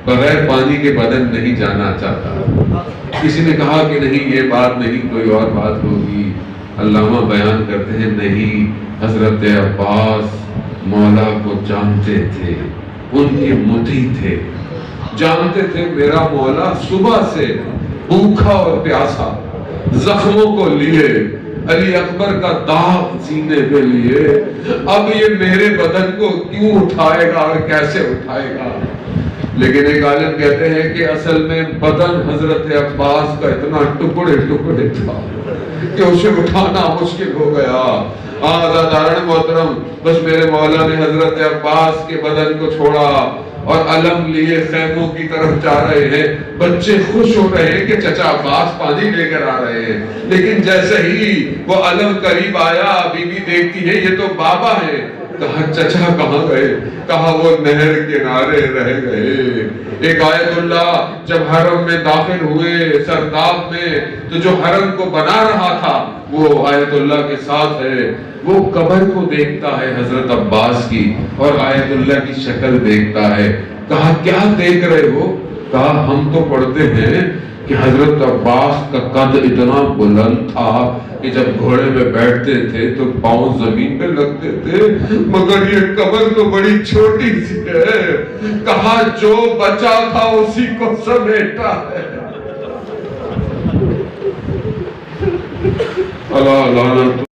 بغیر پانی کے بدن نہیں جانا چاہتا۔ کسی نے کہا کہ نہیں یہ بات نہیں، کوئی اور بات ہوگی۔ علامہ بیان کرتے ہیں نہیں، حضرت عباس مولا کو جانتے تھے، ان کے مطیع تھے، جانتے تھے میرا مولا صبح سے بھوکا اور پیاسا، زخموں کو لیے، علی اکبر کا داغ سینے پہ لیے، اب یہ میرے بدن کو کیوں اٹھائے گا اور کیسے اٹھائے گا؟ لیکن ایک عالم کہتے ہیں کہ اصل میں بدن حضرت عباس کا اتنا ٹکڑے ٹکڑے تھا کہ اسے اٹھانا مشکل ہو گیا۔ عزاداران محترم بس میرے مولا نے حضرت عباس کے بدن کو چھوڑا اور علم لیے خیموں کی طرف جا رہے ہیں۔ بچے خوش ہو رہے ہیں کہ چچا عباس پانی لے کر آ رہے ہیں، لیکن جیسے ہی وہ علم قریب آیا بی بی دیکھتی ہے یہ تو بابا ہے۔ کہا چچا کہاں گئے؟ کہا وہ نہر کنارے رہ گئے۔ ایک آیت اللہ جب حرم میں داخل ہوئے سرداب میں تو جو حرم کو بنا رہا تھا وہ آیت اللہ کے ساتھ ہے، وہ قبر کو دیکھتا ہے حضرت عباس کی اور آیت اللہ کی شکل دیکھتا ہے۔ کہا کیا دیکھ رہے ہو؟ کہا ہم تو پڑھتے ہیں کہ حضرت عباس کا قد اتنا بلند تھا کہ جب گھوڑے میں بیٹھتے تھے تو پاؤں زمین پہ لگتے تھے، مگر یہ قبر تو بڑی چھوٹی سی ہے۔ کہا جو بچا تھا اسی کو سمیٹا ہے۔ اللہ